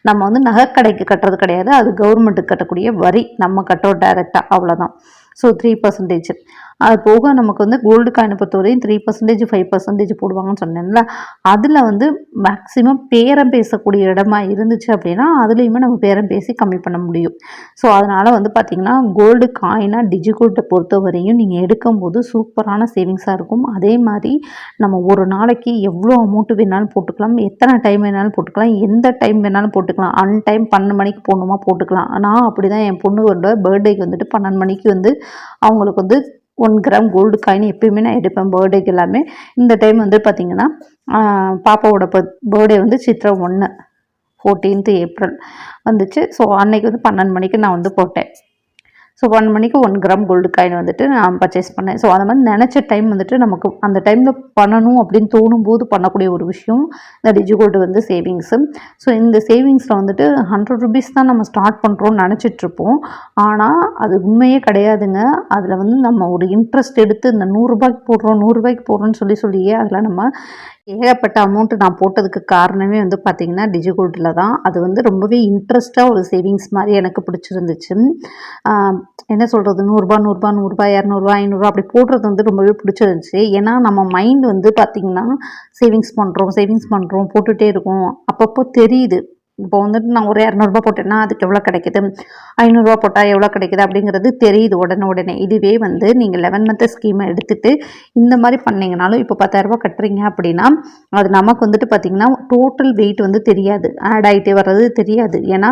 நம்ம வந்து நகைக்கடைக்கு கட்டுறது கிடையாது, அது கவர்மெண்ட்டுக்கு கட்டக்கூடிய வரி, நம்ம கட்டுறோம் டைரெக்டாக, அவ்வளோதான். ஸோ 3%. அது போக நமக்கு வந்து கோல்டு காயினை பொறுத்தவரையும் 3%, 5% போடுவாங்கன்னு சொன்னேன்ல. அதில் வந்து மேக்ஸிமம் பேரம் பேசக்கூடிய இடமா இருந்துச்சு அப்படின்னா அதுலேயுமே நம்ம பேரம் பேசி கம்மி பண்ண முடியும். ஸோ அதனால் வந்து பார்த்திங்கன்னா கோல்டு காயினாக டிஜிகோல்டை பொறுத்தவரையும் நீங்கள் எடுக்கும்போது சூப்பரான சேவிங்ஸாக இருக்கும். அதே மாதிரி நம்ம ஒரு நாளைக்கு எவ்வளோ அமௌண்ட்டு வேணாலும் போட்டுக்கலாம், எத்தனை டைம் வேணாலும் போட்டுக்கலாம், எந்த டைம் வேணாலும் போட்டுக்கலாம். டைம் 12 மணிக்கு போடணுமா போட்டுக்கலாம். நான் அப்படி தான் என் பொண்ணோட பர்த்டேக்கு வந்துட்டு 12 மணிக்கு வந்து அவங்களுக்கு வந்து 1 கிராம் கோல்டு காயின் எப்பயுமே நான் எடுப்பேன் பர்த்டேக்கு எல்லாமே. இந்த டைம் வந்து பார்த்திங்கன்னா பாப்பாவோட பர்த்டே வந்து சித்ரா 1 14th ஏப்ரல் வந்துச்சு. ஸோ அன்னைக்கு வந்து 12 மணிக்கு நான் வந்து போட்டேன். ஸோ 1 மணிக்கு 1 கிராம் கோல்டு காயின் வந்துட்டு நான் பர்ச்சேஸ் பண்ணேன். ஸோ அந்த மாதிரி நினச்ச டைம் வந்துட்டு நமக்கு அந்த டைமில் பண்ணணும் அப்படின்னு தோணும்போது பண்ணக்கூடிய ஒரு விஷயம் இந்த டிஜிகோல்டு வந்து சேவிங்ஸு. ஸோ இந்த சேவிங்ஸில் வந்துட்டு 100 ருபீஸ் தான் நம்ம ஸ்டார்ட் பண்ணுறோம்னு நினச்சிட்ருப்போம். ஆனால் அது உண்மையே கிடையாதுங்க. அதில் வந்து நம்ம ஒரு இன்ட்ரெஸ்ட் எடுத்து இந்த 100 ரூபாய்க்கு போடுறோம் 100 ரூபாய்க்கு போடுறோன்னு சொல்லியே அதில் நம்ம ஏகப்பட்ட அமௌண்ட்டு நான் போட்டதுக்கு காரணமே வந்து பார்த்திங்கன்னா டிஜிகோல்டில் தான். அது வந்து ரொம்பவே இன்ட்ரெஸ்ட்டாக ஒரு சேவிங்ஸ் மாதிரி எனக்கு பிடிச்சிருந்துச்சு. என்ன சொல்கிறது, 100 100 100 200 500 அப்படி போடுறது வந்து ரொம்பவே பிடிச்சிருந்துச்சு. ஏன்னா நம்ம மைண்ட் வந்து பார்த்திங்கன்னா சேவிங்ஸ் பண்ணுறோம் போட்டுகிட்டே இருக்கோம். அப்பப்போ தெரியுது. இப்போ வந்துட்டு நான் ஒரு 200 போட்டேன்னா அதுக்கு எவ்வளோ கிடைக்குது, 500 போட்டால் எவ்வளோ கிடைக்குது அப்படிங்கிறது தெரியுது உடனே. இதுவே வந்து நீங்கள் 11 மந்த் ஸ்கீமை எடுத்துகிட்டு இந்த மாதிரி பண்ணிங்கனாலும் இப்போ 10,000 கட்டுறீங்க அப்படின்னா அது நமக்கு வந்துட்டு பார்த்திங்கன்னா டோட்டல் வெயிட் வந்து தெரியாது, ஆட் ஆகிட்டே வர்றது தெரியாது. ஏன்னா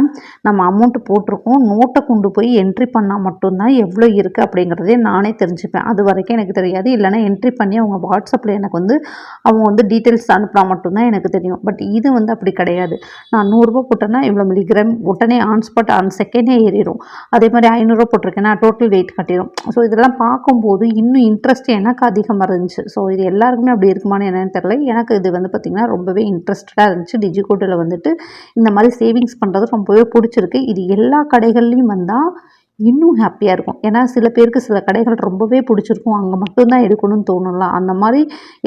நம்ம அமௌண்ட்டு போட்டிருக்கோம், நோட்டை கொண்டு போய் என்ட்ரி பண்ணால் மட்டும்தான் எவ்வளோ இருக்குது அப்படிங்கிறதே நானே தெரிஞ்சுப்பேன். அது வரைக்கும் எனக்கு தெரியாது. இல்லைனா என்ட்ரி பண்ணி அவங்க வாட்ஸ்அப்பில் எனக்கு வந்து அவங்க வந்து டீட்டெயில்ஸ் அனுப்பினா மட்டும்தான் எனக்கு தெரியும். பட் இது வந்து அப்படி கிடையாது. நான் 100 போட்டேன்னா இவ்வளோ மில்லிகிராம் உடனே ஆன் ஸ்பாட் ஆன் செகண்டே ஏறிடும். அதே மாதிரி 500 போட்டிருக்கேன்னா டோட்டல் வெயிட் கட்டிடும். ஸோ இதெல்லாம் பார்க்கும்போது இன்னும் இன்ட்ரெஸ்ட் எனக்கு அதிகமாக இருந்துச்சு. ஸோ இது எல்லாருக்குமே அப்படி இருக்குமான்னு என்னன்னு தெரியல. எனக்கு இது வந்து பார்த்திங்கன்னா ரொம்பவே இன்ட்ரெஸ்டடாக இருந்துச்சு. டிஜிகோல்டில் வந்துட்டு இந்த மாதிரி சேவிங்ஸ் பண்ணுறது ரொம்பவே பிடிச்சிருக்கு. இது எல்லா கடைகள்லையும் வந்தால் இன்னும் ஹாப்பியாக இருக்கும். ஏன்னா சில பேருக்கு சில கடைகள் ரொம்பவே பிடிச்சிருக்கும், அங்கே மட்டும்தான் எடுக்கணும்னு தோணும்ல. அந்த மாதிரி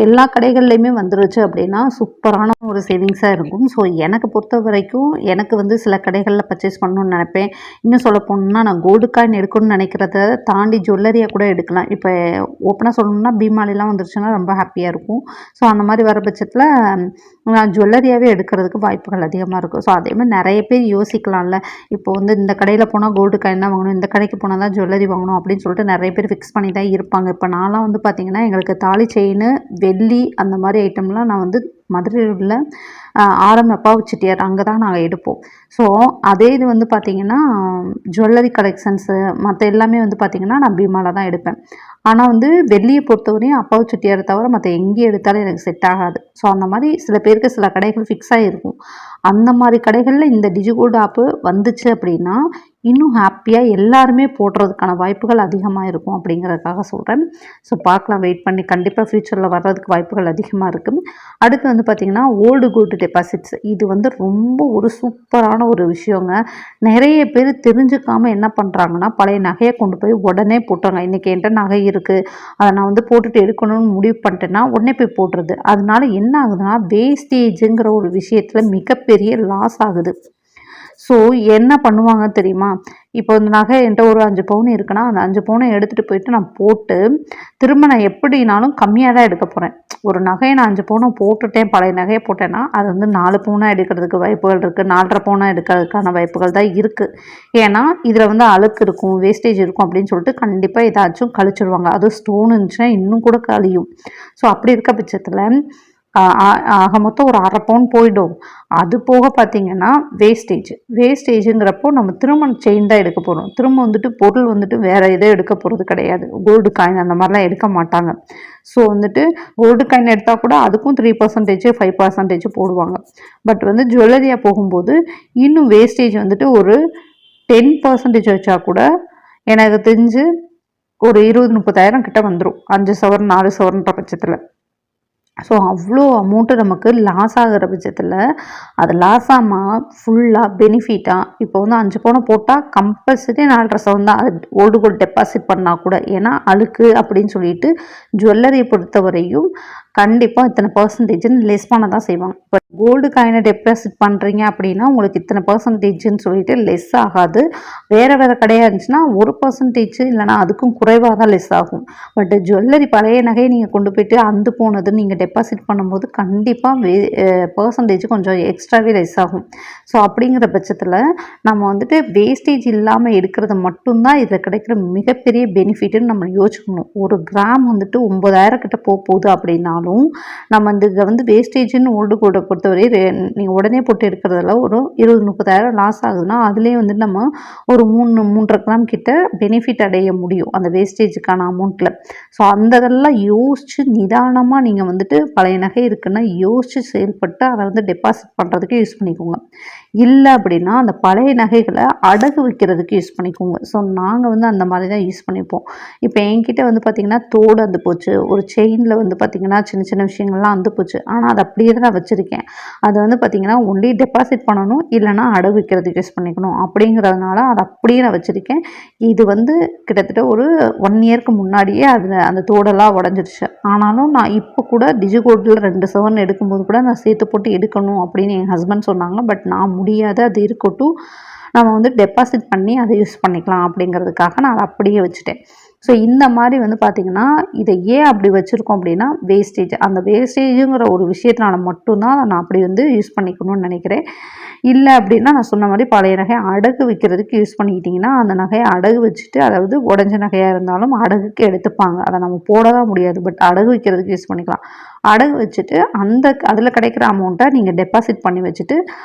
எல்லா கடைகள்லையுமே வந்துருச்சு அப்படின்னா சூப்பரான ஒரு சேவிங்ஸாக இருக்கும். ஸோ எனக்கு பொறுத்த வரைக்கும் எனக்கு வந்து சில கடைகளில் பர்ச்சேஸ் பண்ணணும்னு நினைப்பேன். இன்னும் சொல்ல போகணுன்னா நான் கோல்டு காயின் எடுக்கணும்னு நினைக்கிறத தாண்டி ஜுவல்லரியாக கூட எடுக்கலாம். இப்போ ஓப்பனாக சொல்லணும்னா பீமாலிலாம் வந்துருச்சுன்னா ரொம்ப ஹாப்பியாக இருக்கும். ஸோ அந்த மாதிரி வர பட்சத்தில் நான் ஜுவல்லரியாகவே எடுக்கிறதுக்கு வாய்ப்புகள் அதிகமாக இருக்கும். ஸோ அதே மாதிரி நிறைய பேர் யோசிக்கலாம்ல, இப்போ வந்து இந்த கடையில் போனால் கோல்டு காயின் தான் வாங்கணும், இந்த கடைக்கு போனால் தான் ஜுவல்லரி வாங்கணும் அப்படின்னு சொல்லிட்டு நிறைய பேர் ஃபிக்ஸ் பண்ணி தான் இருப்பாங்க. இப்போ நான்லாம் வந்து பார்த்திங்கன்னா எங்களுக்கு தாலி செயின், வெள்ளி அந்த மாதிரி ஐட்டம்லாம் நான் வந்து மதுரையில் உள்ள ஆரம் அப்பாவு செட்டியார் அங்கே தான் நாங்கள் எடுப்போம். ஸோ அதே இது வந்து பார்த்திங்கன்னா ஜுவல்லரி கலெக்ஷன்ஸு மற்ற எல்லாமே வந்து பார்த்திங்கன்னா நான் பீமாவில் தான் எடுப்பேன். ஆனால் வந்து வெள்ளியை பொறுத்தவரையும் அப்பாவு செட்டியாரை தவிர மற்ற எங்கே எடுத்தாலும் எனக்கு செட் ஆகாது. ஸோ அந்த மாதிரி சில பேருக்கு சில கடைகள் ஃபிக்ஸ் ஆகிருக்கும். அந்த மாதிரி கடைகளில் இந்த டிஜிகோல்டு ஆப்பு வந்துச்சு அப்படின்னா இன்னும் ஹாப்பியாக எல்லாருமே போடுறதுக்கான வாய்ப்புகள் அதிகமாக இருக்கும் அப்படிங்கிறதுக்காக சொல்கிறேன். ஸோ பார்க்கலாம், வெயிட் பண்ணி கண்டிப்பாக ஃப்யூச்சரில் வர்றதுக்கு வாய்ப்புகள் அதிகமாக இருக்குது. அடுத்து வந்து பார்த்திங்கன்னா ஓல்டு கோல்டு டெபாசிட்ஸ். இது வந்து ரொம்ப ஒரு சூப்பரான ஒரு விஷயங்க. நிறைய பேர் தெரிஞ்சுக்காமல் என்ன பண்ணுறாங்கன்னா பழைய நகையை கொண்டு போய் உடனே போட்டாங்க. இன்றைக்கி என்கிட்ட நகை இருக்குது, அதை நான் வந்து போட்டுட்டு எடுக்கணும்னு முடிவு பண்ணிட்டேன்னா உடனே போய் போட்டுறது. அதனால என்ன ஆகுதுன்னா வேஸ்டேஜுங்கிற ஒரு விஷயத்தில் மிகப்பெரிய லாஸ் ஆகுது. ஸோ என்ன பண்ணுவாங்க தெரியுமா, இப்போ இந்த நகை என்கிட்ட ஒரு 5 பவுன் இருக்குன்னா அந்த 5 பவுனை எடுத்துகிட்டு போயிட்டு நான் போட்டு திரும்ப நான் எப்படினாலும் கம்மியாக தான் எடுக்க போகிறேன். ஒரு நகையை நான் 5 பவுனை போட்டுட்டேன், பழைய நகையை போட்டேன்னா அது வந்து 4 பவுனாக எடுக்கிறதுக்கு வாய்ப்புகள் இருக்குது, 4.5 பவுனாக எடுக்கிறதுக்கான வாய்ப்புகள் தான் இருக்குது. ஏன்னா இதில் வந்து அழுக்கு இருக்கும், வேஸ்டேஜ் இருக்கும் அப்படின்னு சொல்லிட்டு கண்டிப்பாக ஏதாச்சும் கழிச்சிடுவாங்க. அது ஸ்டோன் இருந்துச்சுன்னா இன்னும் கூட கழியும். ஸோ அப்படி இருக்க பட்சத்தில் ஆக மொத்தம் ஒரு 1/2 பவுன் போயிடும். அது போக பார்த்திங்கன்னா வேஸ்டேஜுங்கிறப்போ நம்ம திரும்ப செயின் தான் எடுக்க போகிறோம். திரும்ப வந்துட்டு பொருள் வந்துட்டு வேறு எதோ எடுக்க போகிறது கிடையாது. கோல்டு காயின் அந்த மாதிரிலாம் எடுக்க மாட்டாங்க. ஸோ வந்துட்டு கோல்டு காயின் எடுத்தால் கூட அதுக்கும் 3% 5% போடுவாங்க. பட் வந்து ஜுவல்லரியாக போகும்போது இன்னும் வேஸ்டேஜ் வந்துட்டு ஒரு 10% வச்சா கூட எனக்கு தெரிஞ்சு ஒரு 20-30,000 கிட்ட வந்துடும். 5 சவரன் 4 சவரன்ற பட்சத்தில். ஸோ அவ்வளோ அமௌண்ட்டு நமக்கு லாஸ் ஆகிற பட்சத்தில் அது லாஸ் ஆகாமல் ஃபுல்லாக பெனிஃபிட்டாக இப்போ வந்து 5 பவுனை போட்டால் கம்பல்சரி 4.5 சவரன் தான் அது ஓல்டு கோல்டு டெபாசிட் பண்ணால் கூட. ஏன்னா அழுக்கு அப்படின்னு சொல்லிட்டு ஜுவல்லரியை பொறுத்தவரையும் கண்டிப்பாக இத்தனை பர்சன்டேஜ்னு லெஸ் பண்ண தான் செய்வாங்க. இப்போ கோல்டு காயினை டெபாசிட் பண்ணுறீங்க அப்படின்னா உங்களுக்கு இத்தனை பர்சன்டேஜ்னு சொல்லிட்டு லெஸ் ஆகாது. வேறு வேறு கடையாக இருந்துச்சுன்னா 1% இல்லைனா அதுக்கும் குறைவாக தான் லெஸ் ஆகும். பட் ஜுவல்லரி பழைய நகையை நீங்கள் கொண்டு போயிட்டு அந்து போனதுன்னு நீங்கள் டெபாசிட் பண்ணும்போது கண்டிப்பாக பர்சன்டேஜ் கொஞ்சம் எக்ஸ்ட்ராவே லெஸ் ஆகும். ஸோ அப்படிங்கிற பட்சத்தில் நம்ம வந்துட்டு வேஸ்டேஜ் இல்லாமல் எடுக்கிறது மட்டும்தான் இதில் கிடைக்கிற மிகப்பெரிய பெனிஃபிட்டுன்னு நம்ம யோசிக்கணும். ஒரு கிராம் வந்துட்டு 9,000 கிட்ட போகுது அப்படின்னாலும் நம்ம இதில் வந்து வேஸ்டேஜ்னு ஓல்டு கோல்டை பொறுத்தவரை நீங்கள் உடனே போட்டு எடுக்கிறதுல ஒரு 20-30,000 லாஸ் ஆகுதுன்னா அதுலேயே வந்துட்டு நம்ம ஒரு 3-3.5 கிராம் கிட்ட பெனிஃபிட் அடைய முடியும் அந்த வேஸ்டேஜுக்கான அமௌண்ட்டில். ஸோ அந்த இதெல்லாம் யோசித்து நிதானமாக நீங்கள் வந்துட்டு பழைய நகை இருக்குன்னா யோசித்து செயல்பட்டு அதை வந்து டெபாசிட் பண்ணுறதுக்கு யூஸ் பண்ணிக்கோங்க. இல்லை அப்படின்னா அந்த பழைய நகைகளை அடகு வைக்கிறதுக்கு யூஸ் பண்ணிக்கோங்க. ஸோ நாங்கள் வந்து அந்த மாதிரி தான் யூஸ் பண்ணிப்போம். இப்போ என்கிட்ட வந்து பார்த்திங்கன்னா தோடு அந்து போச்சு, ஒரு செயினில் வந்து பார்த்திங்கன்னா சின்ன சின்ன விஷயங்கள்லாம் அந்து போச்சு. ஆனால் அது அப்படியே தான் நான் வச்சுருக்கேன். அது வந்து பார்த்திங்கன்னா ஒன்லி டெபாசிட் பண்ணணும், இல்லைனா அடகு வைக்கிறதுக்கு யூஸ் பண்ணிக்கணும் அப்படிங்கிறதுனால அதை அப்படியே நான் வச்சுருக்கேன். இது வந்து கிட்டத்தட்ட ஒரு 1 இயர்க்கு முன்னாடியே அந்த தோடெல்லாம் உடஞ்சிருச்சு. ஆனாலும் நான் இப்போ கூட டிஜிகோல்டில் 2 சவரன் எடுக்கும்போது கூட நான் சேர்த்து போட்டு எடுக்கணும் அப்படின்னு என் ஹஸ்பண்ட் சொன்னாங்க. பட் நான் முடியாது, அது இருக்கட்டும், நம்ம வந்து டெபாசிட் பண்ணி அதை யூஸ் பண்ணிக்கலாம் அப்படிங்கிறதுக்காக நான் அதை அப்படியே வச்சுட்டேன். ஸோ இந்த மாதிரி வந்து பார்த்திங்கன்னா இதை ஏன் அப்படி வச்சுருக்கோம் அப்படின்னா வேஸ்டேஜ், அந்த வேஸ்டேஜுங்கிற ஒரு விஷயத்தினால மட்டும்தான் நான் அப்படி வந்து யூஸ் பண்ணிக்கணும்னு நினைக்கிறேன். இல்லை அப்படின்னா நான் சொன்ன மாதிரி பழைய நகையை அடகு வைக்கிறதுக்கு யூஸ் பண்ணிக்கிட்டிங்கன்னா அந்த நகையை அடகு வச்சுட்டு, அதாவது உடஞ்ச நகையாக இருந்தாலும் அடகுக்கு எடுத்துப்பாங்க, அதை நம்ம போட தான் முடியாது, பட் அடகு வைக்கிறதுக்கு யூஸ் பண்ணிக்கலாம். அடகு வச்சுட்டு அதில் கிடைக்கிற அமௌண்ட்டை நீங்கள் டெபாசிட் பண்ணி வச்சுட்டு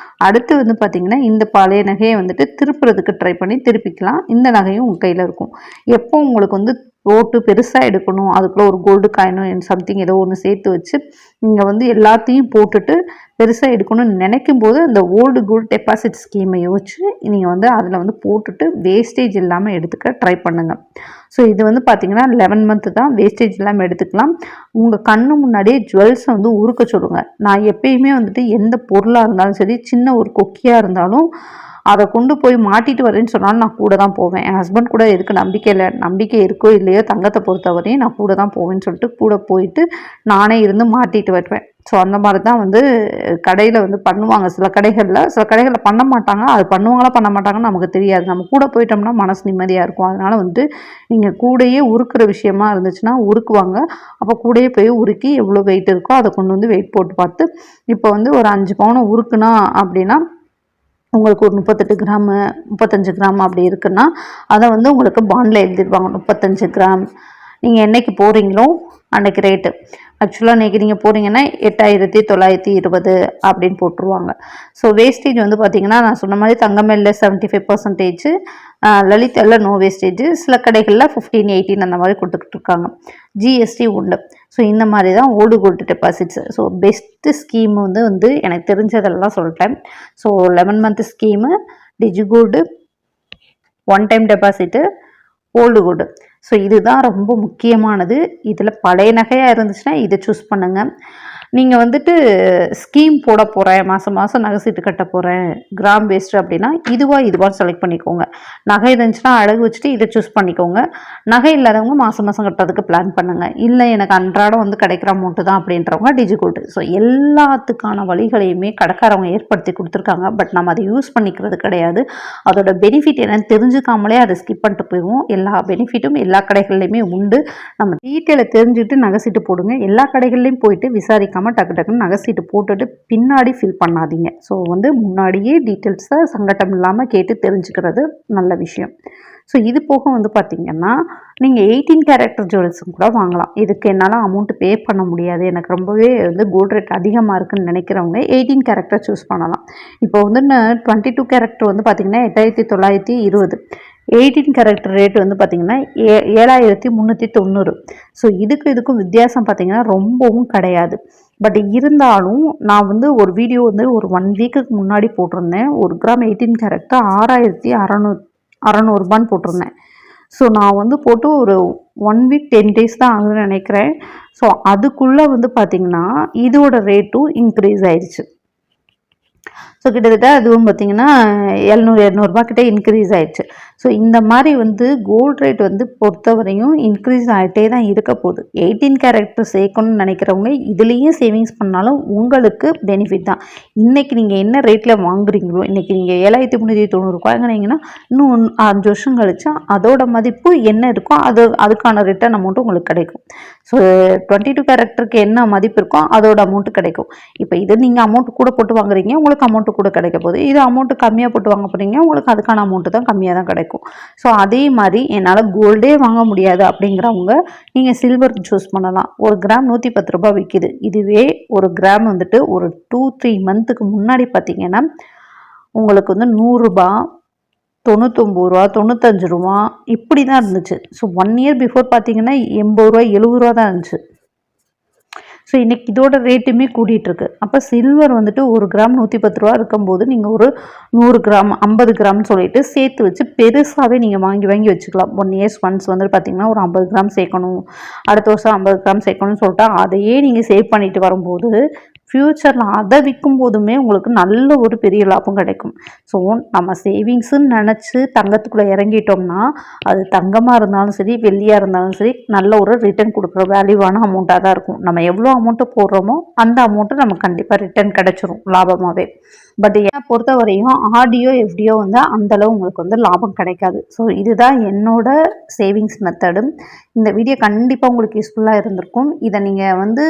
அடுத்து வந்து பார்த்திங்கன்னா இந்த பழைய நகையை வந்துட்டு திருப்புறதுக்கு ட்ரை பண்ணி திருப்பிக்கலாம். இந்த நகையும் உங்கள் கையில் இருக்கும். எப்போ உங்களுக்கு வந்து போட்டு பெருசாக எடுக்கணும், அதுக்குள்ளே ஒரு கோல்டு காயினோ சம்திங் ஏதோ ஒன்று சேர்த்து வச்சு நீங்கள் வந்து எல்லாத்தையும் போட்டுட்டு பெருசாக எடுக்கணும்னு நினைக்கும் போது அந்த ஓல்டு கோல்டு டெபாசிட் ஸ்கீமை யோசிச்சு நீங்கள் வந்து அதில் வந்து போட்டுட்டு வேஸ்டேஜ் இல்லாமல் எடுத்துக்க ட்ரை பண்ணுங்கள். ஸோ இது வந்து பார்த்திங்கன்னா 11 மந்த்து தான், வேஸ்டேஜ் இல்லாமல் எடுத்துக்கலாம். உங்கள் கண்ணு முன்னாடியே ஜுவல்ஸை வந்து உருக்க சொல்லுங்கள். நான் எப்பயுமே வந்துட்டு எந்த பொருளாக இருந்தாலும் சரி, சின்ன ஒரு கொக்கியாக இருந்தாலும் அதை கொண்டு போய் மாட்டிட்டு வரேன்னு சொன்னாலும் நான் கூட தான் போவேன். என் ஹஸ்பண்ட் கூட எதுக்கு நம்பிக்கை இருக்கோ இல்லையோ தங்கத்தை பொறுத்தவரையும் நான் கூட தான் போவேன்னு சொல்லிட்டு கூட போயிட்டு நானே இருந்து மாட்டிட்டு வருவேன். ஸோ அந்த மாதிரி தான் வந்து கடையில் வந்து பண்ணுவாங்க. சில கடைகளில் பண்ண மாட்டாங்க. அது பண்ணுவாங்களா பண்ண மாட்டாங்கன்னு நமக்கு தெரியாது. நம்ம கூட போயிட்டோம்னா மனசு நிம்மதியாக இருக்கும். அதனால் வந்து நீங்கள் கூடையே உருக்குற விஷயமா இருந்துச்சுன்னா உருக்குவாங்க. அப்போ கூடையே போய் உருக்கி எவ்வளோ வெயிட் இருக்கோ அதை கொண்டு வந்து வெயிட் போட்டு பார்த்து, இப்போ வந்து ஒரு 5 பவுனை உருக்குனா அப்படின்னா உங்களுக்கு ஒரு 38 கிராமு 35 கிராம் அப்படி இருக்குன்னா அதை வந்து உங்களுக்கு பாண்டில் எழுதிடுவாங்க 35 கிராம். நீங்கள் என்னைக்கு போகிறீங்களோ அன்றைக்கி ரேட்டு. ஆக்சுவலாக இன்றைக்கி நீங்கள் போகிறீங்கன்னா 8,920 அப்படின்னு போட்டுருவாங்க. ஸோ வேஸ்டேஜ் வந்து பார்த்திங்கன்னா நான் சொன்ன மாதிரி தங்கமேல 75%, லலித் எல்லாம் நோ வேஸ்டேஜ், சில கடைகளில் 15-18 அந்த மாதிரி கொடுத்துக்கிட்டு இருக்காங்க. ஜிஎஸ்டி உண்டு. ஸோ இந்த மாதிரி தான் old gold deposits. So best scheme வந்து எனக்கு தெரிஞ்சதெல்லாம் சொல்லிட்டேன். So 11 month scheme, digi gold, 1 time deposit, old gold. So இதுதான் ரொம்ப முக்கியமானது. இதில் பழைய நகையாக இருந்துச்சுன்னா இதை சூஸ் பண்ணுங்கள். நீங்கள் வந்துட்டு ஸ்கீம் போட போகிறேன், மாதம் மாதம் நகை சீட்டு கட்ட போகிறேன், கிராம் வேஸ்ட்டு அப்படின்னா இதுவான்னு செலக்ட் பண்ணிக்கோங்க. நகை இருந்துச்சுன்னா அழகு வச்சுட்டு இதை சூஸ் பண்ணிக்கோங்க. நகை இல்லாதவங்க மாதம் மாதம் கட்டுறதுக்கு பிளான் பண்ணுங்கள். இல்லை எனக்கு அன்றாடம் வந்து கிடைக்கிற அமௌண்ட்டு தான் அப்படின்றவங்க டிஜிகோல்டு. ஸோ எல்லாத்துக்கான வழிகளையுமே கடைக்காரவங்க ஏற்படுத்தி கொடுத்துருக்காங்க. பட் நம்ம அதை யூஸ் பண்ணிக்கிறது கிடையாது. அதோட பெனிஃபிட் என்னன்னு தெரிஞ்சுக்காமலே அதை ஸ்கிப் பண்ணிட்டு போயிடுவோம். எல்லா பெனிஃபிட்டும் எல்லா கடைகள்லையுமே உண்டு. நம்ம டீட்டெயிலை தெரிஞ்சுக்கிட்டு நகை சீட்டு போடுங்க. எல்லா கடைகள்லையும் போயிட்டு விசாரிக்காமல் டக்குன்னு நகை சீட்டு போட்டுட்டு பின்னாடி ஃபில் பண்ணாதீங்க. ஸோ வந்து முன்னாடியே டீட்டெயில்ஸை சங்கடம் இல்லாமல் கேட்டு தெரிஞ்சுக்கிறது நல்ல விஷயம். ஸோ இது போக வந்து பார்த்திங்கன்னா நீங்கள் 18 கேரக்டர் ஜுவல்ஸும் கூட வாங்கலாம். இதுக்கு என்னால் அமௌண்ட்டு பே பண்ண முடியாது, எனக்கு ரொம்பவே வந்து கோல்டு ரேட் அதிகமாக இருக்குதுன்னு நினைக்கிறவங்க 18 கேரக்டர் சூஸ் பண்ணலாம். இப்போ வந்து 22 கேரக்டர் வந்து பார்த்திங்கன்னா 8,920, 18 கேரக்டர் ரேட்டு வந்து பார்த்திங்கன்னா 7,390. ஸோ இதுக்கும் வித்தியாசம் பார்த்திங்கன்னா ரொம்பவும் கிடையாது. பட் இருந்தாலும் நான் வந்து ஒரு வீடியோ வந்து ஒரு 1 வீக்குக்கு முன்னாடி போட்டிருந்தேன். 1 கிராம் 18 கேரக்டர் 6,600 போட்டிருந்தேன். ஸோ நான் வந்து போட்டு ஒரு 1 வீக் 10 டேஸ் தான் ஆகுதுன்னு நினைக்கிறேன். ஸோ அதுக்குள்ளே வந்து பார்த்திங்கன்னா இதோட ரேட்டும் இன்க்ரீஸ் ஆயிடுச்சு. ஸோ கிட்டத்தட்ட அதுவும் பார்த்திங்கன்னா 700 கிட்டே இன்க்ரீஸ் ஆயிடுச்சு. ஸோ இந்த மாதிரி வந்து கோல்டு ரேட் வந்து பொறுத்தவரையும் இன்க்ரீஸ் ஆகிட்டே தான் இருக்க போகுது. 18 கேரட் சேர்க்கணும்னு நினைக்கிறவங்க இதுலேயே சேவிங்ஸ் பண்ணாலும் உங்களுக்கு பெனிஃபிட் தான். இன்றைக்கி நீங்கள் என்ன ரேட்டில் வாங்குறீங்களோ, இன்றைக்கி நீங்கள் 7390 வாங்கினீங்கன்னா இன்னும் 5 வருஷம் கழிச்சா அதோட மதிப்பு என்ன இருக்கோ அதுக்கான ரிட்டர்ன் அமௌண்ட்டு உங்களுக்கு கிடைக்கும். ஸோ 22 கேரக்டருக்கு என்ன மதிப்பு இருக்கோ அதோட அமௌண்ட்டு கிடைக்கும். இப்போ இது நீங்கள் அமௌண்ட் கூட போட்டு வாங்குறீங்க, உங்களுக்கு அமௌண்ட்டு கூட கிடைக்க போகுது. இது அமௌண்ட்டு கம்மியாக போட்டு வாங்க போகிறீங்க, உங்களுக்கு அதுக்கான அமௌண்ட்டு தான் கம்மியாக தான் கிடைக்கும். ஸோ அதே மாதிரி என்னால் கோல்டே வாங்க முடியாது அப்படிங்கிறவங்க நீங்கள் சில்வர் சூஸ் பண்ணலாம். 1 கிராம் 110 ரூபாய் விற்கிது. இதுவே 1 கிராம் வந்துட்டு ஒரு 2-3 மந்த்துக்கு முன்னாடி பார்த்தீங்கன்னா உங்களுக்கு வந்து 100 ரூபா, 99 ரூபா, 95 ரூபா இப்படி தான் இருந்துச்சு. ஸோ 1 இயர் பிஃபோர் பார்த்தீங்கன்னா 80 ரூபா, 70 ரூபா தான் இருந்துச்சு. ஸோ இன்றைக்கி இதோட ரேட்டுமே கூட்டிகிட்ருக்கு. அப்போ சில்வர் வந்துட்டு 1 கிராம் 110 ரூபா இருக்கும்போது நீங்கள் ஒரு 100 கிராம் 50 கிராம்னு சொல்லிட்டு சேர்த்து வச்சு பெருசாகவே நீங்கள் வாங்கி வச்சுக்கலாம். 1 இயர்ஸ் ஒன்ஸ் வந்துட்டு பார்த்திங்கன்னா ஒரு 50 கிராம் சேர்க்கணும், அடுத்த வருஷம் 50 கிராம் சேர்க்கணும்னு சொல்லிட்டு அதையே நீங்கள் சேவ் பண்ணிட்டு வரும்போது ஃப்யூச்சரில் அதை விற்கும் போதுமே உங்களுக்கு நல்ல ஒரு பெரிய லாபம் கிடைக்கும். ஸோ நம்ம சேவிங்ஸுன்னு நினச்சி தங்கத்துக்குள்ளே இறங்கிட்டோம்னா அது தங்கமாக இருந்தாலும் சரி, வெள்ளியாக இருந்தாலும் சரி, நல்ல ஒரு ரிட்டர்ன் கொடுக்குற வேல்யூவான அமௌண்ட்டாக தான் இருக்கும். நம்ம எவ்வளோ அமௌண்ட்டு போடுறோமோ அந்த அமௌண்ட்டு நமக்கு கண்டிப்பாக ரிட்டர்ன் கிடச்சிரும் லாபமாகவே. பட் என்னை பொறுத்த வரையும் ஆர்டியோ எஃப்டியோ வந்து அந்தளவு உங்களுக்கு வந்து லாபம் கிடைக்காது. ஸோ இதுதான் என்னோட சேவிங்ஸ் மெத்தடு. இந்த வீடியோ கண்டிப்பாக உங்களுக்கு யூஸ்ஃபுல்லாக இருந்திருக்கும். இதை நீங்கள் வந்து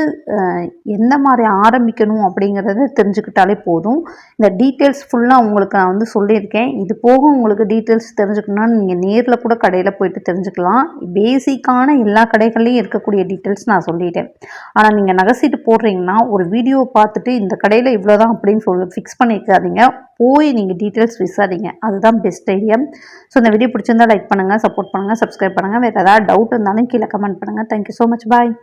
எந்த மாதிரி ஆரம்பிக்கணும் அப்படிங்கிறத தெரிஞ்சுக்கிட்டாலே போதும். இந்த டீட்டெயில்ஸ் ஃபுல்லாக உங்களுக்கு நான் வந்து சொல்லியிருக்கேன். இது போக உங்களுக்கு டீட்டெயில்ஸ் தெரிஞ்சுக்கணும்னா நீங்கள் நேரில் கூட கடையில் போய்ட்டு தெரிஞ்சுக்கலாம். பேசிக்கான எல்லா கடைகள்லையும் இருக்கக்கூடிய டீட்டெயில்ஸ் நான் சொல்லிட்டேன். ஆனால் நீங்கள் நகைசீட்டு போடுறீங்கன்னா ஒரு வீடியோவை பார்த்துட்டு இந்த கடையில் இவ்வளோ தான் அப்படின்னு சொல்லி ஃபிக்ஸ் பண்ணிக்காதீங்க. போய் நீங்கள் டீட்டெயில்ஸ் விசாரிங்க. அதுதான் பெஸ்ட் ஐடியா. ஸோ இந்த வீடியோ பிடிச்சிருந்தா லைக் பண்ணுங்கள், சப்போர்ட் பண்ணுங்கள், சப்ஸ்கிரைப் பண்ணுங்கள். வேறு ஏதாவது டவுட் இருந்தாலும் கீழே கமெண்ட் பண்ணுங்கள். Thank you so much. பாய்.